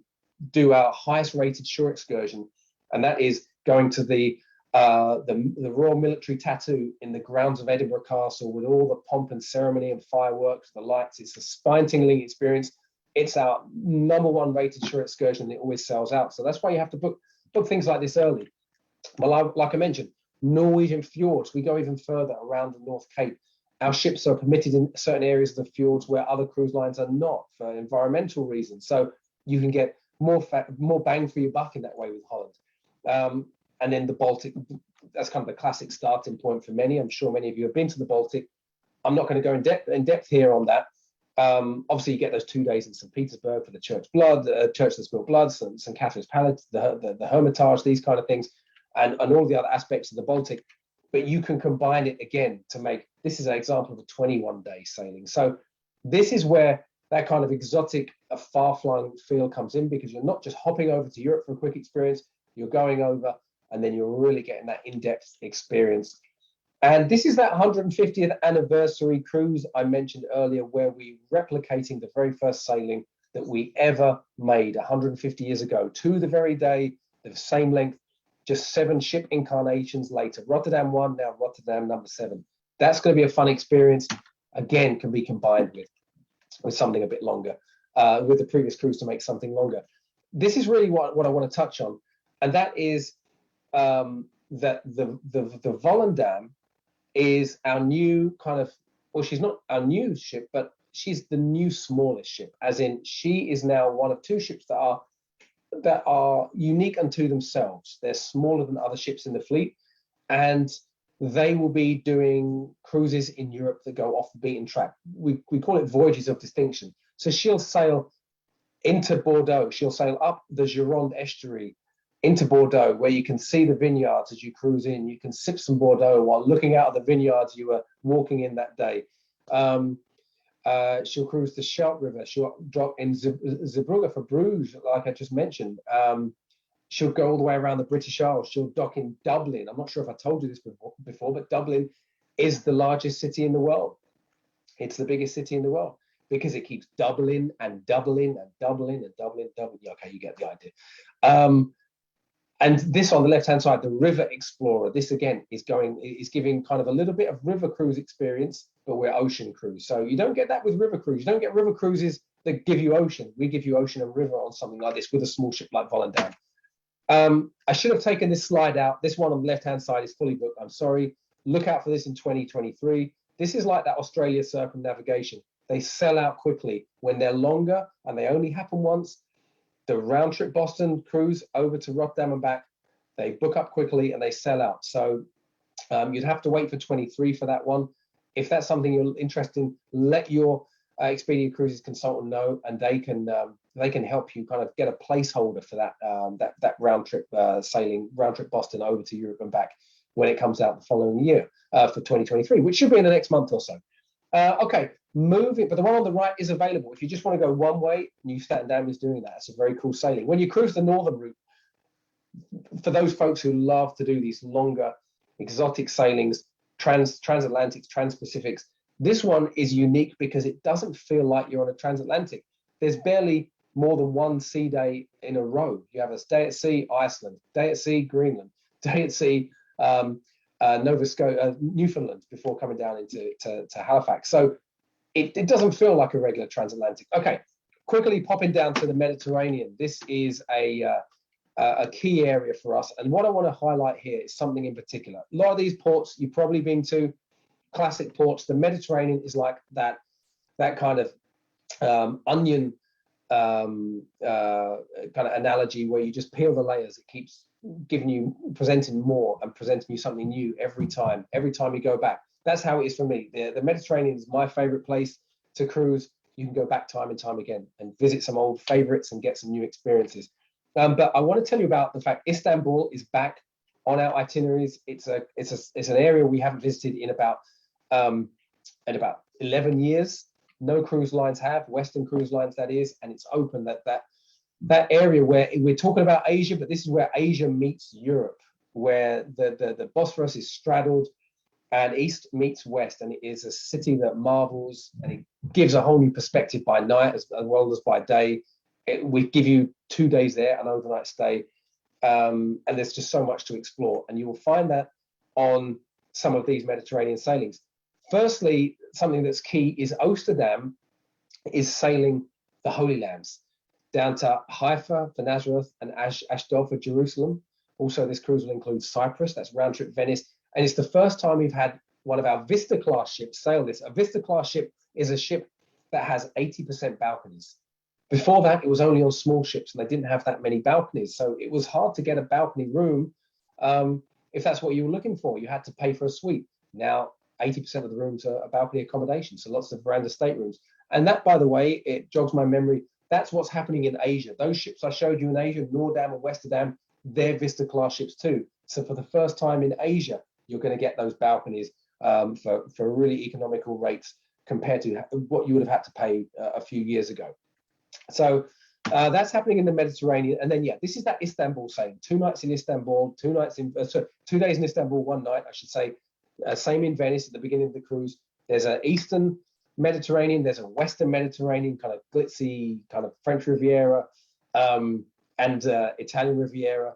do our highest rated shore excursion. And that is going to the Royal Military Tattoo in the grounds of Edinburgh Castle with all the pomp and ceremony and fireworks, the lights. It's a spine-tingling experience. It's our #1 rated shore excursion, and it always sells out. So that's why you have to book things like this early. Well, like I mentioned, Norwegian fjords, we go even further around the North Cape. Our ships are permitted in certain areas of the fjords where other cruise lines are not, for environmental reasons. So you can get more bang for your buck in that way with Holland. And then the Baltic, that's kind of the classic starting point for many. I'm sure many of you have been to the Baltic. I'm not going to go in depth here on that. Obviously, you get those 2 days in St. Petersburg for the Church that Spilled Blood, St. Catherine's Palace, the Hermitage, these kind of things, and all the other aspects of the Baltic. But you can combine it again to make, this is an example of a 21-day sailing. So this is where that kind of exotic, far-flung feel comes in, because you're not just hopping over to Europe for a quick experience, you're going over and then you're really getting that in-depth experience. And this is that 150th anniversary cruise I mentioned earlier, where we're replicating the very first sailing that we ever made 150 years ago, to the very day, the same length, just 7 ship incarnations later. Rotterdam 1, now Rotterdam number 7. That's going to be a fun experience. Again, can be combined with something a bit longer, with the previous cruise to make something longer. This is really what I want to touch on, and that is that the Volendam is our new kind of, well, she's not our new ship, but she's the new smallest ship, as in she is now one of 2 ships that are unique unto themselves. They're smaller than other ships in the fleet, and they will be doing cruises in Europe that go off the beaten track. We call it voyages of distinction. So she'll sail into Bordeaux. She'll sail up the Gironde estuary into Bordeaux, where you can see the vineyards as you cruise in. You can sip some Bordeaux while looking out at the vineyards you were walking in that day. She'll cruise the Scheldt River. She'll drop in Zeebrugge for Bruges, like I just mentioned. She'll go all the way around the British Isles. She'll dock in Dublin. I'm not sure if I told you this before, but Dublin is the largest city in the world. It's the biggest city in the world because it keeps doubling and doubling and doubling and doubling. Okay, you get the idea. And this on the left-hand side, the River Explorer. This again is giving kind of a little bit of river cruise experience, but we're ocean cruise. So you don't get that with river cruise. You don't get river cruises that give you ocean. We give you ocean and river on something like this with a small ship like Volendam. I should have taken this slide out. This one on the left-hand side is fully booked. I'm sorry. Look out for this in 2023. This is like that Australia circumnavigation. They sell out quickly when they're longer and they only happen once. The round trip Boston cruise over to Rotterdam and back, they book up quickly and they sell out. So you'd have to wait for 23 for that one. If that's something you're interested in, let your Expedia Cruises consultant know, and they can help you kind of get a placeholder for that round trip round trip Boston over to Europe and back when it comes out the following year for 2023, which should be in the next month or so. Okay, moving, but the one on the right is available. If you just want to go one way, New Amsterdam is doing that. It's a very cool sailing. When you cruise the northern route, for those folks who love to do these longer exotic sailings, transatlantics, transpacifics, this one is unique because it doesn't feel like you're on a transatlantic. There's barely more than one sea day in a row. You have a day at sea, Iceland, day at sea, Greenland, day at sea, Nova Scotia, Newfoundland, before coming down into Halifax. So it doesn't feel like a regular transatlantic. Okay, quickly popping down to the Mediterranean. This is a key area for us. And what I want to highlight here is something in particular. A lot of these ports you've probably been to, classic ports. The Mediterranean is like that kind of onion kind of analogy where you just peel the layers. It keeps presenting more and presenting you something new every time you go back. That's how it is for me. The Mediterranean is my favorite place to cruise. You can go back time and time again and visit some old favorites and get some new experiences. But I want to tell you about the fact Istanbul is back on our itineraries. It's an area we haven't visited in about 11 years. No cruise lines have, Western cruise lines that is, and it's open. That area where we're talking about Asia, but this is where Asia meets Europe, where the Bosphorus is straddled and east meets west, and it is a city that marvels, and it gives a whole new perspective by night as well as by day. We give you 2 days there, an overnight stay, and there's just so much to explore, and you will find that on some of these Mediterranean sailings. Firstly, something that's key is Amsterdam is sailing the Holy Lands down to Haifa for Nazareth and Ashdod for Jerusalem. Also, this cruise will include Cyprus, that's round trip Venice. And it's the first time we've had one of our Vista class ships sail this. A Vista class ship is a ship that has 80% balconies. Before that, it was only on small ships and they didn't have that many balconies. So it was hard to get a balcony room if that's what you were looking for. You had to pay for a suite. Now, 80% of the rooms are balcony accommodation, so lots of veranda staterooms. And that, by the way, it jogs my memory, that's what's happening in Asia. Those ships I showed you in Asia, Noordam and Westerdam, they're Vista class ships too. So for the first time in Asia, you're going to get those balconies for really economical rates compared to what you would have had to pay a few years ago. So that's happening in the Mediterranean. And then, yeah, this is that Istanbul sailing. 2 nights in Istanbul, 2 nights in, 2 days in Istanbul, 1 night, I should say. Same in Venice at the beginning of the cruise. There's an Eastern Mediterranean, there's a Western Mediterranean, kind of glitzy, kind of French Riviera, and Italian Riviera.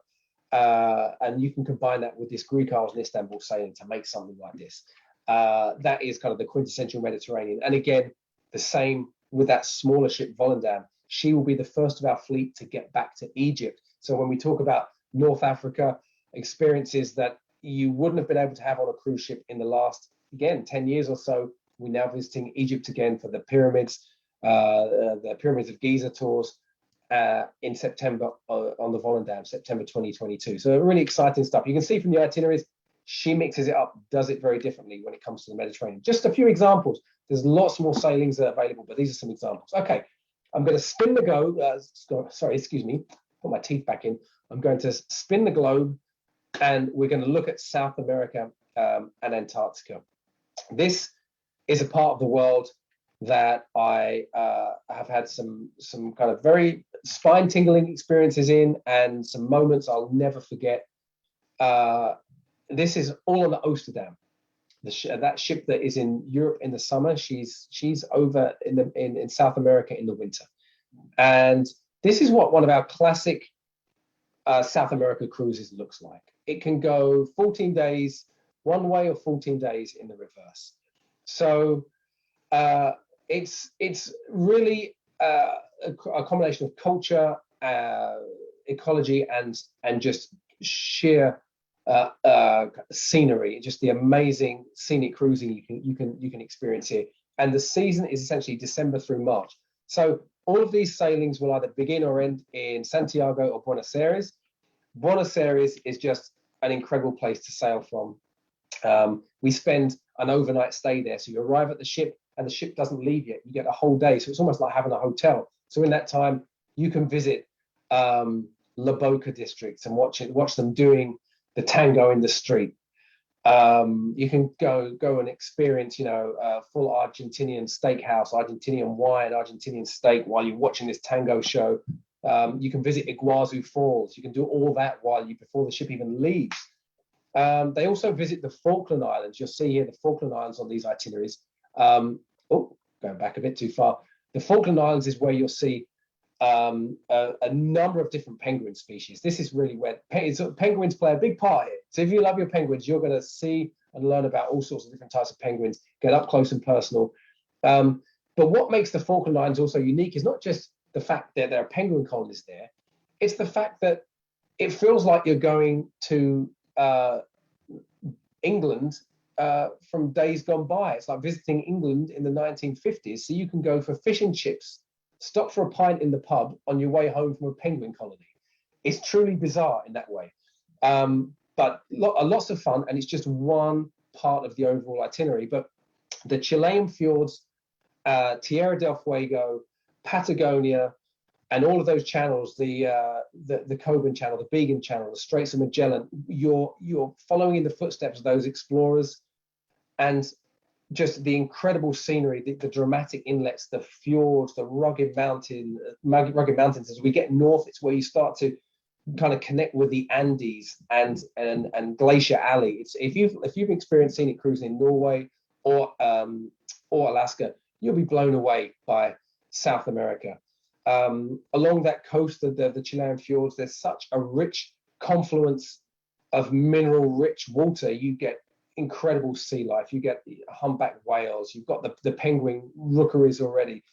and you can combine that with this Greek Isles and Istanbul sailing to make something like this. That is kind of the quintessential Mediterranean. And again, the same with that smaller ship, Volendam. She will be the first of our fleet to get back to Egypt. So when we talk about North Africa, experiences that you wouldn't have been able to have on a cruise ship in the last, again, 10 years or so, we're now visiting Egypt again for the pyramids of Giza tours in September on the Volendam, September 2022. So really exciting stuff. You can see from the itineraries, she mixes it up, does it very differently when it comes to the Mediterranean. Just a few examples. There's lots more sailings that are available, but these are some examples. Okay, I'm going to spin the globe. Sorry, excuse me, put my teeth back in. I'm going to spin the globe, and we're going to look at South America and Antarctica. This is a part of the world that I have had some kind of very spine-tingling experiences in, and some moments I'll never forget. This is all on the Oosterdam, that ship that is in Europe in the summer. She's over in South America in the winter, and this is what one of our classic South America cruises looks like. It can go 14 days one way or 14 days in the reverse. So it's really a combination of culture, ecology, and just sheer scenery, just the amazing scenic cruising you can experience here. And the season is essentially December through March. So all of these sailings will either begin or end in Santiago or Buenos Aires. Buenos Aires is just an incredible place to sail from. We spend an overnight stay there. So you arrive at the ship and the ship doesn't leave yet. You get a whole day. So it's almost like having a hotel. So in that time, you can visit La Boca districts and watch them doing the tango in the street. You can go and experience, full Argentinian steakhouse, Argentinian wine, Argentinian steak while you're watching this tango show. You can visit Iguazu Falls. You can do all that before the ship even leaves. They also visit the Falkland Islands. You'll see here the Falkland Islands on these itineraries. Going back a bit too far. The Falkland Islands is where you'll see a number of different penguin species. This is really where penguins play a big part here. So if you love your penguins, you're going to see and learn about all sorts of different types of penguins, get up close and personal. But what makes the Falkland Islands also unique is not just the fact that there are penguin colonies there, it's the fact that it feels like you're going to England from days gone by. It's like visiting England in the 1950s. So you can go for fish and chips, stop for a pint in the pub on your way home from a penguin colony. It's truly bizarre in that way. But lots of fun, and it's just one part of the overall itinerary. But the Chilean fjords, Tierra del Fuego, Patagonia, and all of those channels, the Coban Channel, the Beagle Channel, the Straits of Magellan, you're following in the footsteps of those explorers, and just the incredible scenery, the dramatic inlets, the fjords, the rugged mountains. As we get north, it's where you start to kind of connect with the Andes and Glacier Alley. It's if you've experienced scenic cruising in Norway or Alaska, you'll be blown away by South America. Along that coast of the Chilean fjords, there's such a rich confluence of mineral-rich water. You get incredible sea life. You get humpback whales. You've got the penguin rookeries already.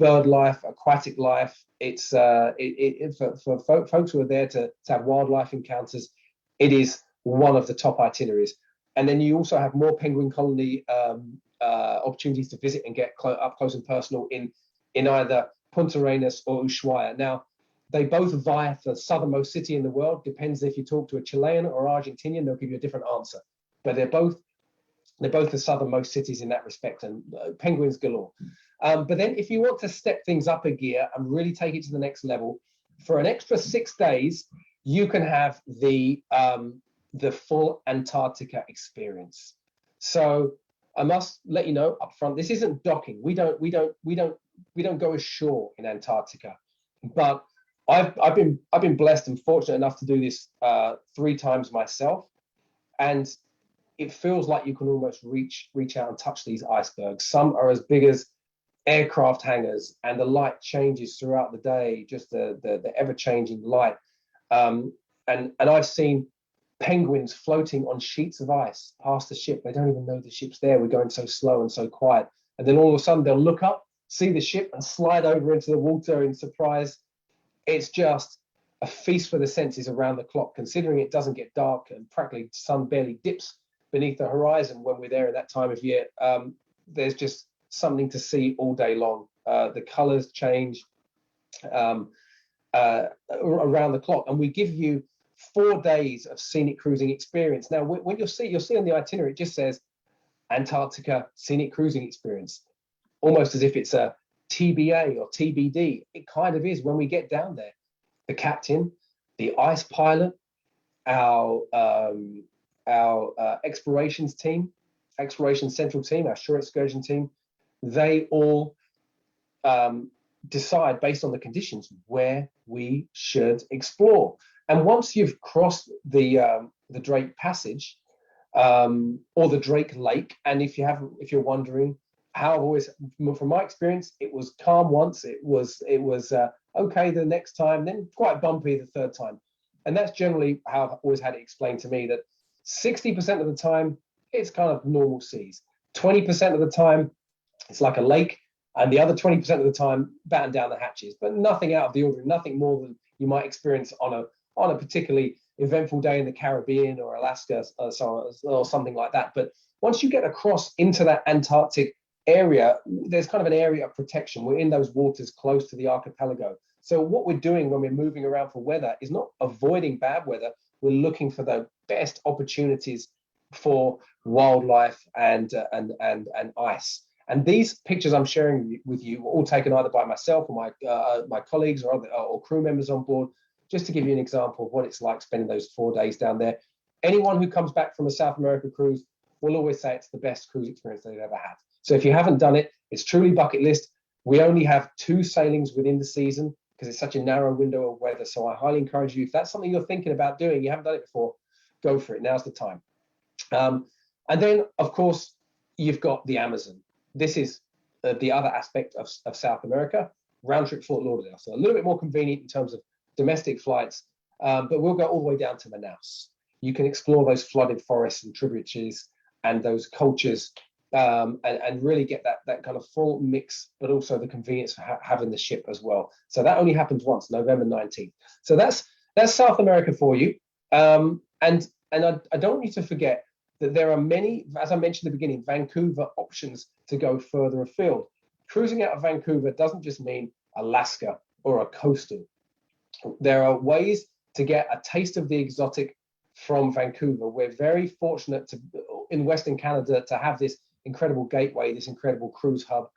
Bird life, aquatic life. It's for folks who are there to have wildlife encounters. It is one of the top itineraries. And then you also have more penguin colony opportunities to visit and get up close and personal in either Punta Arenas or Ushuaia. Now, they both vie for the southernmost city in the world. Depends if you talk to a Chilean or Argentinian, they'll give you a different answer. But they're both the southernmost cities in that respect, and penguins galore. But then if you want to step things up a gear and really take it to the next level, for an extra 6 days, you can have the full Antarctica experience. So I must let you know up front, this isn't docking. We don't go ashore in Antarctica, but I've been blessed and fortunate enough to do this 3 times myself, and it feels like you can almost reach out and touch these icebergs. Some are as big as aircraft hangars, and the light changes throughout the day, just the ever-changing light. and I've seen penguins floating on sheets of ice past the ship. They don't even know the ship's there. We're going so slow and so quiet. And then all of a sudden they'll look up, see the ship, and slide over into the water in surprise. It's just a feast for the senses around the clock, considering it doesn't get dark and practically the sun barely dips beneath the horizon when we're there at that time of year. There's just something to see all day long. The colors change around the clock, and we give you 4 days of scenic cruising experience. Now, when you'll see on the itinerary, it just says Antarctica scenic cruising experience, almost as if it's a TBA or TBD. It kind of is when we get down there. The captain, the ice pilot, our exploration central team, our shore excursion team, they all decide based on the conditions where we should explore. And once you've crossed the Drake Passage or the Drake Lake, and if you're wondering how I've always, from my experience, it was calm once, it was okay the next time, then quite bumpy the third time. And that's generally how I've always had it explained to me, that 60% of the time it's kind of normal seas, 20% of the time it's like a lake, and the other 20% of the time batten down the hatches, but nothing out of the ordinary, nothing more than you might experience on a particularly eventful day in the Caribbean or Alaska or something like that. But once you get across into that Antarctic area, there's kind of an area of protection. We're in those waters close to the archipelago. So what we're doing when we're moving around for weather is not avoiding bad weather. We're looking for the best opportunities for wildlife and ice. And these pictures I'm sharing with you were all taken either by myself or my colleagues or crew members on board, just to give you an example of what it's like spending those 4 days down there. Anyone who comes back from a South America cruise will always say it's the best cruise experience they've ever had. So if you haven't done it, it's truly bucket list. We only have 2 sailings within the season because it's such a narrow window of weather. So I highly encourage you, if that's something you're thinking about doing, you haven't done it before, go for it. Now's the time. And then, of course, you've got the Amazon. This is the other aspect of South America, round trip Fort Lauderdale. So a little bit more convenient in terms of domestic flights, but we'll go all the way down to Manaus. You can explore those flooded forests and tributaries and those cultures, and really get that kind of full mix, but also the convenience of having the ship as well. So that only happens once, November 19th. So that's South America for you. And I don't want you to forget that there are many, as I mentioned at the beginning, Vancouver options to go further afield. Cruising out of Vancouver doesn't just mean Alaska or a coastal. There are ways to get a taste of the exotic from Vancouver. We're very fortunate in Western Canada to have this incredible gateway, this incredible cruise hub.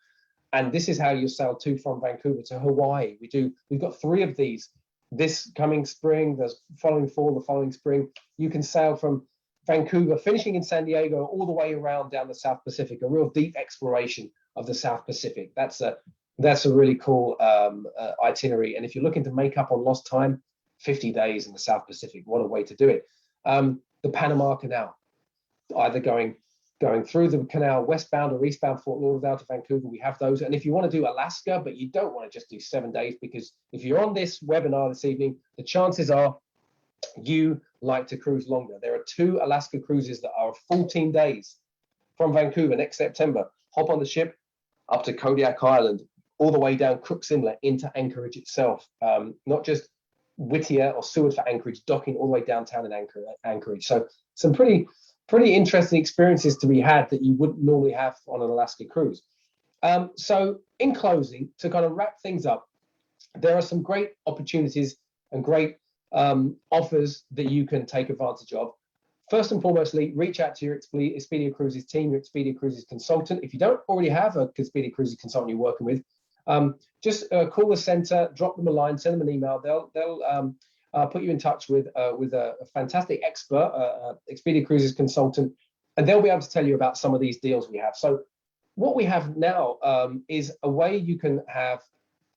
And this is how you sail from Vancouver to Hawaii. We've got 3 of these this coming spring, the following fall, the following spring. You can sail from Vancouver, finishing in San Diego, all the way around down the South Pacific, a real deep exploration of the South Pacific. That's a really cool itinerary. And if you're looking to make up on lost time, 50 days in the South Pacific, what a way to do it. The Panama Canal, either going through the canal westbound or eastbound Fort Lauderdale to Vancouver, we have those. And if you want to do Alaska, but you don't want to just do 7 days, because if you're on this webinar this evening, the chances are you like to cruise longer. There are 2 Alaska cruises that are 14 days from Vancouver next September. Hop on the ship up to Kodiak Island, all the way down Crooks Inlet into Anchorage itself. Not just Whittier or Seward for Anchorage, docking all the way downtown in Anchorage. So some pretty interesting experiences to be had that you wouldn't normally have on an Alaska cruise. So in closing, to kind of wrap things up, there are some great opportunities and great offers that you can take advantage of. First and foremostly, reach out to your Expedia Cruises team, your Expedia Cruises consultant. If you don't already have a Expedia Cruises consultant you're working with, just call the center, drop them a line, send them an email. They'll put you in touch with a fantastic expert, Expedia Cruises consultant, and they'll be able to tell you about some of these deals we have. So what we have now is a way you can have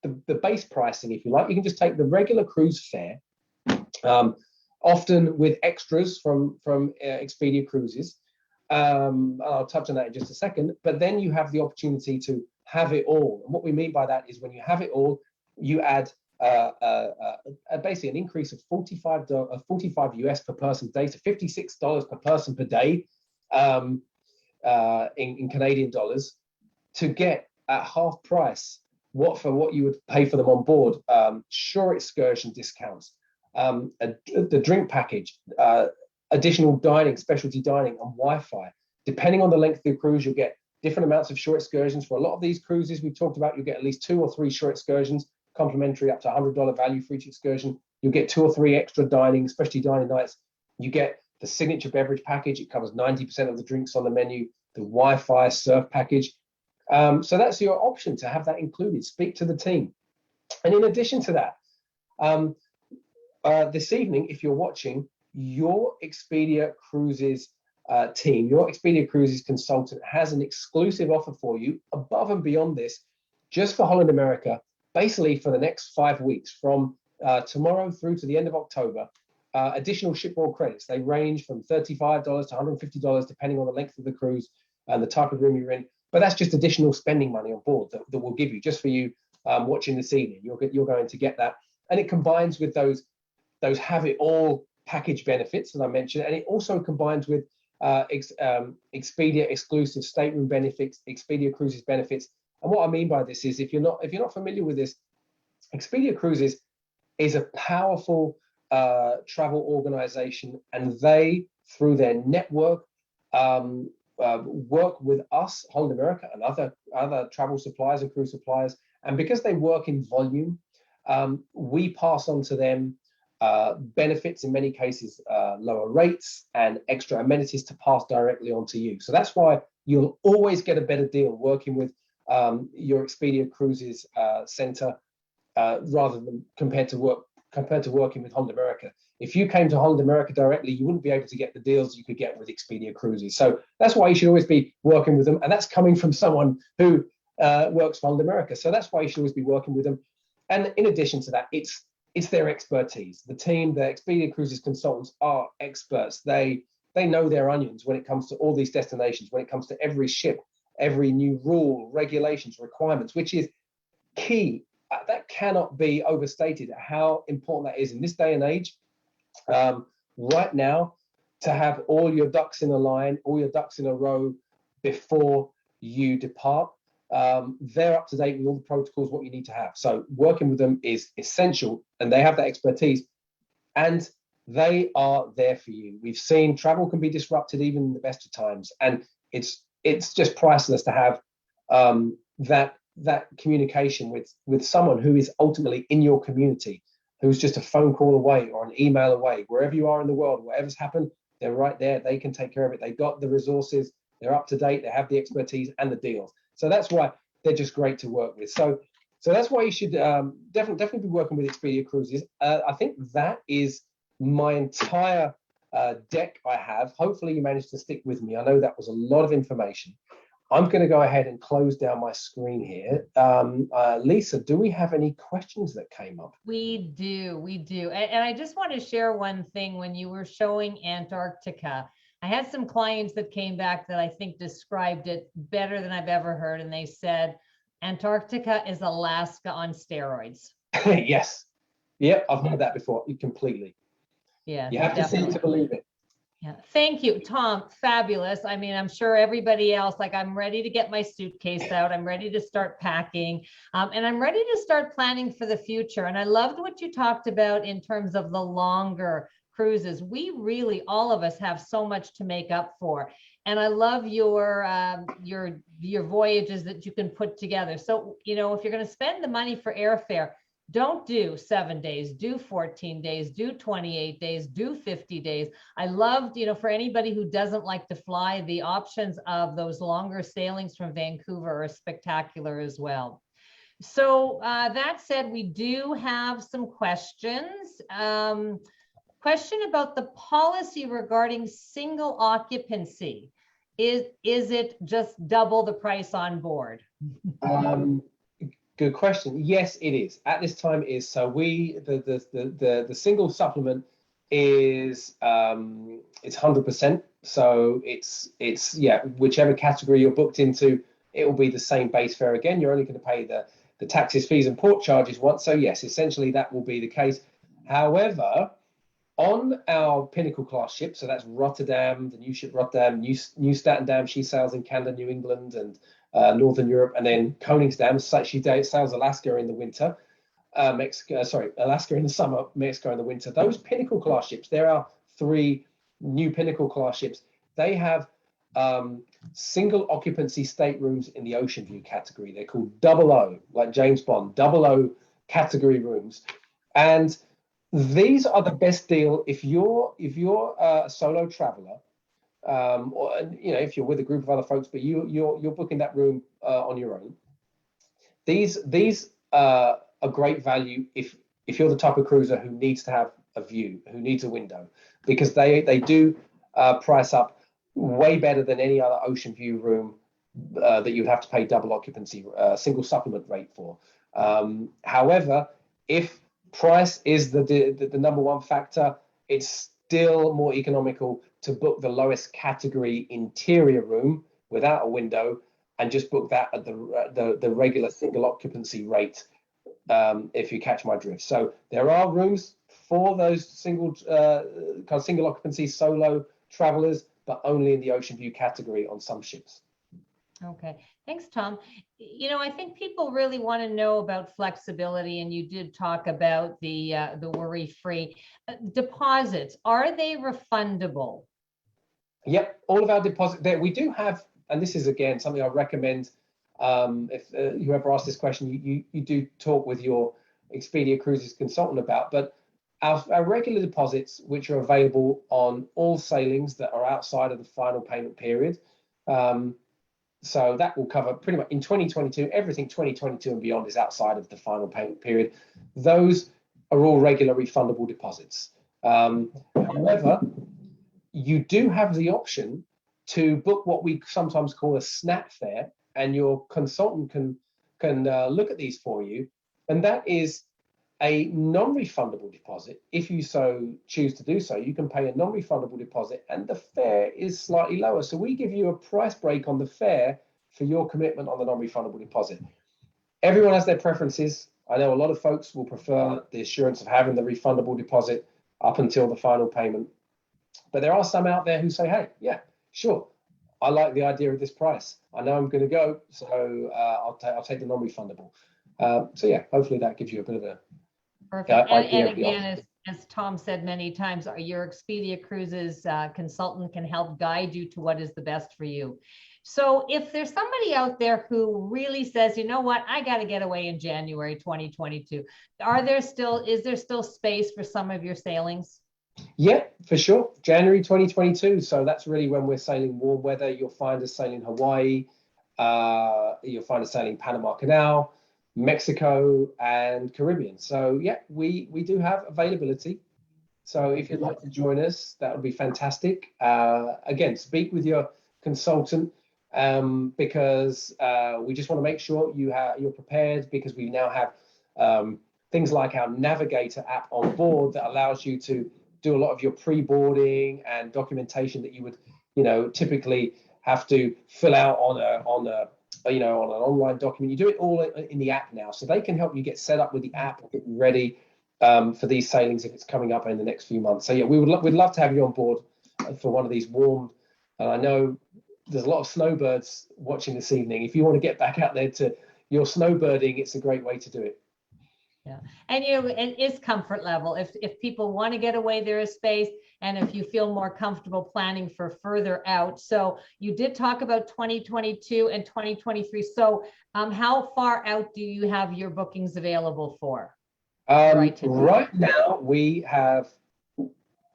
the base pricing, if you like. You can just take the regular cruise fare, often with extras from Expedia Cruises. I'll touch on that in just a second, but then you have the opportunity to have it all. And what we mean by that is when you have it all, you add basically an increase of $45 US per person day to $56 per person per day in Canadian dollars, to get at half price what you would pay for them on board. Shore excursion discounts, the drink package, additional dining, specialty dining, and Wi-Fi. Depending on the length of the cruise, you'll get different amounts of shore excursions. For a lot of these cruises we've talked about, you'll get at least 2 or 3 shore excursions, complimentary up to $100 value for each excursion. You'll get 2 or 3 extra dining, specialty dining nights. You get the signature beverage package. It covers 90% of the drinks on the menu, the Wi-Fi surf package. So that's your option to have that included. Speak to the team. And in addition to that, this evening, if you're watching, your Expedia Cruises team, your Expedia Cruises consultant has an exclusive offer for you above and beyond this, just for Holland America, basically for the next 5 weeks, from tomorrow through to the end of October. Additional shipboard credits. They range from $35 to $150, depending on the length of the cruise and the type of room you're in. But that's just additional spending money on board that we'll give you just for you watching this evening. You're going to get that. And it combines with those have it all package benefits that I mentioned. And it also combines with Expedia exclusive stateroom benefits, Expedia Cruises benefits. And what I mean by this is, if you're not familiar with this, Expedia Cruises is a powerful travel organization, and they, through their network, work with us, Holland America, and other travel suppliers and cruise suppliers. And because they work in volume, we pass on to them benefits, in many cases lower rates and extra amenities to pass directly on to you. So that's why you'll always get a better deal working with your Expedia Cruises center rather than compared to working with Holland America. If you came to Holland America directly, you wouldn't be able to get the deals you could get with Expedia Cruises. So that's why you should always be working with them. And that's coming from someone who works for Holland America. So that's why you should always be working with them. And in addition to that, it's their expertise. The team, the Expedia Cruises consultants are experts. They know their onions when it comes to all these destinations, when it comes to every ship, every new rule, regulations, requirements, which is key. That cannot be overstated how important that is in this day and age. Right now, to have all your ducks in a line, all your ducks in a row before you depart. They're up to date with all the protocols, what you need to have. So working with them is essential, and they have that expertise, and they are there for you. We've seen travel can be disrupted even in the best of times, and it's just priceless to have that communication with someone who is ultimately in your community, who's just a phone call away or an email away. Wherever you are in the world, whatever's happened, they're right there. They can take care of it. They've got the resources. They're up to date. They have the expertise and the deals. So that's why they're just great to work with. So that's why you should definitely be working with Expedia Cruises. I think that is my entire deck I have. Hopefully you managed to stick with me. I know that was a lot of information. I'm going to go ahead and close down my screen here. Lisa, do we have any questions that came up? We do. And I just want to share one thing. When you were showing Antarctica, I had some clients that came back that I think described it better than I've ever heard. And they said, Antarctica is Alaska on steroids. Yes. Yep, I've heard that before. Completely. Yeah. You have to see it to believe it. Yeah. Thank you, Tom. Fabulous. I mean, I'm sure everybody else, like, I'm ready to get my suitcase out. I'm ready to start packing, and I'm ready to start planning for the future. And I loved what you talked about in terms of the longer cruises. We really, all of us, have so much to make up for. And I love your voyages that you can put together. So, if you're going to spend the money for airfare, don't do 7 days, do 14 days, do 28 days, do 50 days. I loved, for anybody who doesn't like to fly, the options of those longer sailings from Vancouver are spectacular as well. So that said, we do have some questions. Question about the policy regarding single occupancy. Is it just double the price on board? Good question. Yes, it is. At this time, it is. So the single supplement is it's 100%. So it's whichever category you're booked into, it will be the same base fare again. You're only going to pay the taxes, fees, and port charges once. So yes, essentially that will be the case. However, on our Pinnacle class ship, so that's Rotterdam, the new ship Rotterdam, New Statendam, she sails in Canada, New England, and Northern Europe, and then Koningsdam, she sails Alaska in the winter, Alaska in the summer, Mexico in the winter. Those Pinnacle class ships, there are 3 new Pinnacle class ships. They have single occupancy staterooms in the Ocean View category. They're called double O, like James Bond, double O category rooms, and these are the best deal if you're a solo traveler, or if you're with a group of other folks, but you're booking that room on your own. These are great value if you're the type of cruiser who needs to have a view, who needs a window, because they do price up way better than any other Ocean View room that you'd have to pay double occupancy single supplement rate for. However, if price is the number one factor, it's still more economical to book the lowest category interior room without a window and just book that at the regular single occupancy rate, if you catch my drift. So there are rooms for those single occupancy solo travelers, but only in the Ocean View category on some ships. Okay, thanks, Tom. I think people really want to know about flexibility, and you did talk about the worry-free deposits. Are they refundable? Yep, all of our deposits there. We do have, and this is again something I recommend. If whoever asked this question, you do talk with your Expedia Cruises consultant about, but our regular deposits, which are available on all sailings that are outside of the final payment period. So that will cover pretty much in 2022, everything 2022 and beyond is outside of the final payment period. Those are all regular refundable deposits. However, you do have the option to book what we sometimes call a snap fare, and your consultant can look at these for you. And that is a non-refundable deposit. If you so choose to do so, you can pay a non-refundable deposit and the fare is slightly lower. So we give you a price break on the fare for your commitment on the non-refundable deposit. Everyone has their preferences. I know a lot of folks will prefer the assurance of having the refundable deposit up until the final payment. But there are some out there who say, hey, yeah, sure, I like the idea of this price. I know I'm going to go, so I'll take the non-refundable. So yeah, hopefully that gives you a bit of a perfect. And again, as Tom said many times, your Expedia Cruises consultant can help guide you to what is the best for you. So if there's somebody out there who really says, you know what, I got to get away in January 2022, is there still space for some of your sailings? Yeah, for sure. January 2022. So that's really when we're sailing warm weather. You'll find us sailing Hawaii. You'll find us sailing Panama Canal, Mexico, and Caribbean. So yeah, we do have availability. So if you'd like to join us, that would be fantastic. Again, speak with your consultant, because we just want to make sure you're prepared, because we now have things like our Navigator app on board that allows you to do a lot of your pre-boarding and documentation that you would, typically have to fill out on an online document. You do it all in the app now, so they can help you get set up with the app and get you ready for these sailings if it's coming up in the next few months. So yeah, we'd love to have you on board for one of these warm. And I know there's a lot of snowbirds watching this evening. If you want to get back out there to your snowbirding, it's a great way to do it. Yeah, and it is comfort level. If people want to get away, there is space, and if you feel more comfortable planning for further out. So you did talk about 2022 and 2023. So how far out do you have your bookings available for? Right now we have.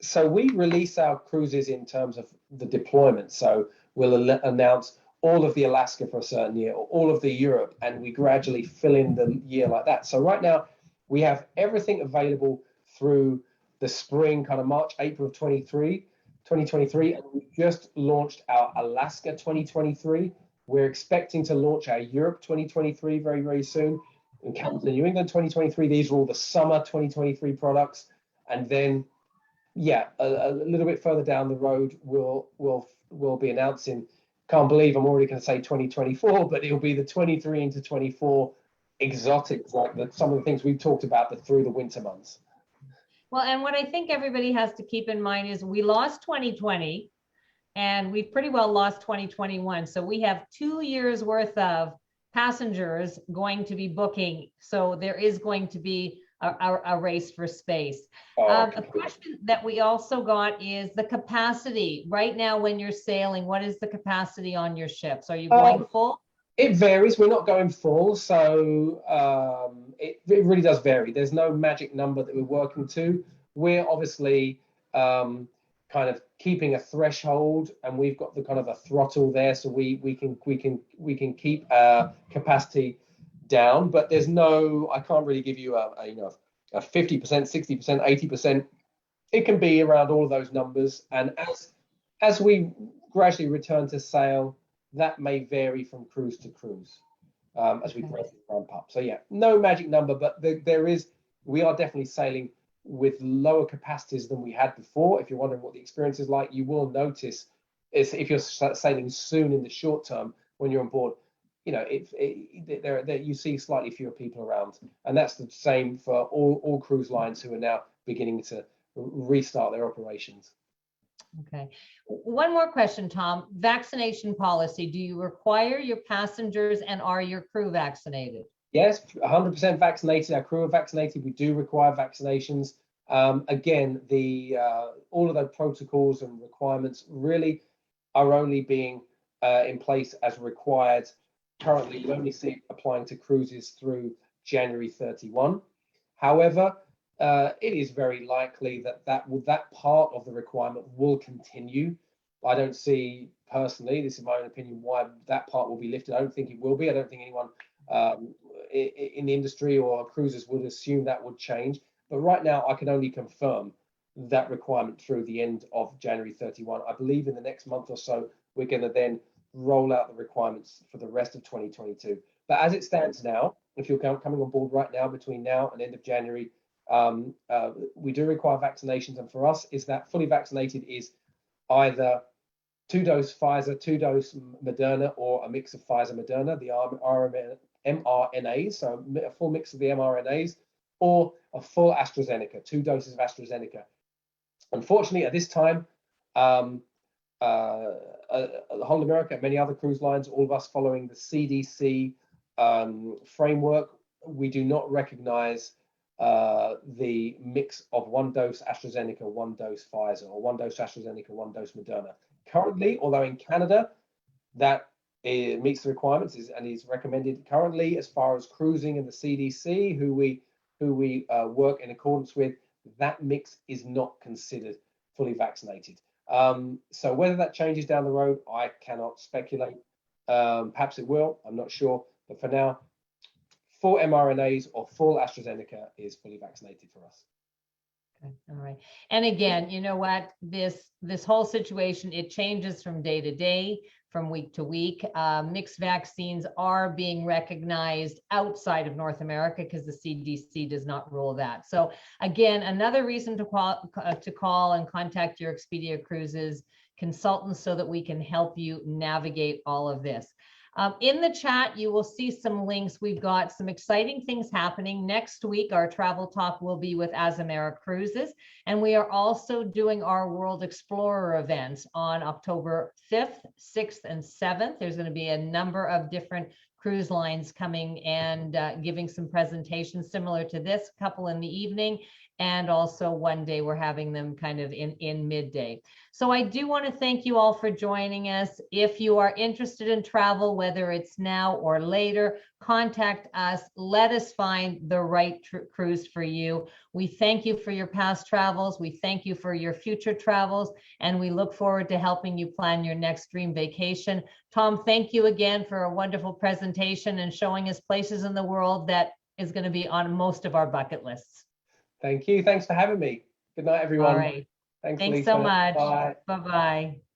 So we release our cruises in terms of the deployment. So we'll announce all of the Alaska for a certain year, or all of the Europe, and we gradually fill in the year like that. So right now, we have everything available through the spring, kind of March, April of 2023, and we just launched our Alaska 2023. We're expecting to launch our Europe 2023 very, very soon. In Canada, New England 2023, these are all the summer 2023 products. And then, yeah, a little bit further down the road, we'll be announcing, can't believe I'm already going to say 2024, but it'll be the 23 into 24 exotic, like some of the things we've talked about, but through the winter months. Well, and what I think everybody has to keep in mind is we lost 2020 and we've pretty well lost 2021. So we have 2 years worth of passengers going to be booking. So there is going to be a race for space. A question that we also got is the capacity. Right now, when you're sailing, what is the capacity on your ships? Are you going full? It varies. We're not going full, so it really does vary. There's no magic number that we're working to. We're obviously kind of keeping a threshold, and we've got the kind of a throttle there, so we can keep capacity down. But there's no, I can't really give you a 50%, 60%, 80%. It can be around all of those numbers, and as we gradually return to sail, that may vary from cruise to cruise as we gradually ramp up. So yeah, no magic number, but we are definitely sailing with lower capacities than we had before. If you're wondering what the experience is like, you will notice if you're sailing soon in the short term, when you're on board, you see slightly fewer people around, and that's the same for all cruise lines who are now beginning to restart their operations. Okay. One more question, Tom. Vaccination policy. Do you require your passengers and are your crew vaccinated? Yes, 100% vaccinated. Our crew are vaccinated. We do require vaccinations. Again, all of the protocols and requirements really are only being in place as required. Currently, you only see it applying to cruises through January 31. However, it is very likely that part of the requirement will continue. I don't see, personally, this is my own opinion, why that part will be lifted. I don't think it will be. I don't think anyone in the industry or cruisers would assume that would change. But right now, I can only confirm that requirement through the end of January 31. I believe in the next month or so, we're going to then roll out the requirements for the rest of 2022. But as it stands now, if you're coming on board right now, between now and end of January, we do require vaccinations. And for us, is that fully vaccinated is either 2-dose Pfizer, 2-dose Moderna, or a mix of Pfizer, Moderna, the mRNAs, so a full mix of the mRNAs, or a full AstraZeneca, 2 doses of AstraZeneca. Unfortunately, at this time, Holland America and many other cruise lines, all of us following the CDC framework, we do not recognize the mix of 1 dose AstraZeneca, 1 dose Pfizer, or 1 dose AstraZeneca, 1 dose Moderna. Currently, although in Canada that meets the requirements and is recommended currently, as far as cruising and the CDC, who we work in accordance with, that mix is not considered fully vaccinated. So whether that changes down the road, I cannot speculate. Perhaps it will, I'm not sure. But for now, full mRNAs or full AstraZeneca is fully vaccinated for us. Okay. All right. And again, you know what, this whole situation, it changes from day to day, from week to week. Mixed vaccines are being recognized outside of North America because the CDC does not rule that. So again, another reason to call and contact your Expedia Cruises consultants so that we can help you navigate all of this. In the chat, you will see some links. We've got some exciting things happening. Next week, our travel talk will be with Azamara Cruises, and we are also doing our World Explorer events on October 5th, 6th, and 7th. There's going to be a number of different cruise lines coming and giving some presentations similar to this, couple in the evening, and also one day we're having them kind of in midday. So I do want to thank you all for joining us. If you are interested in travel, whether it's now or later, contact us. Let us find the right cruise for you. We thank you for your past travels. We thank you for your future travels, and we look forward to helping you plan your next dream vacation. Tom, thank you again for a wonderful presentation and showing us places in the world that is going to be on most of our bucket lists. Thank you. Thanks for having me. Good night, everyone. All right. Thanks Lisa. so much. Bye. Bye-bye.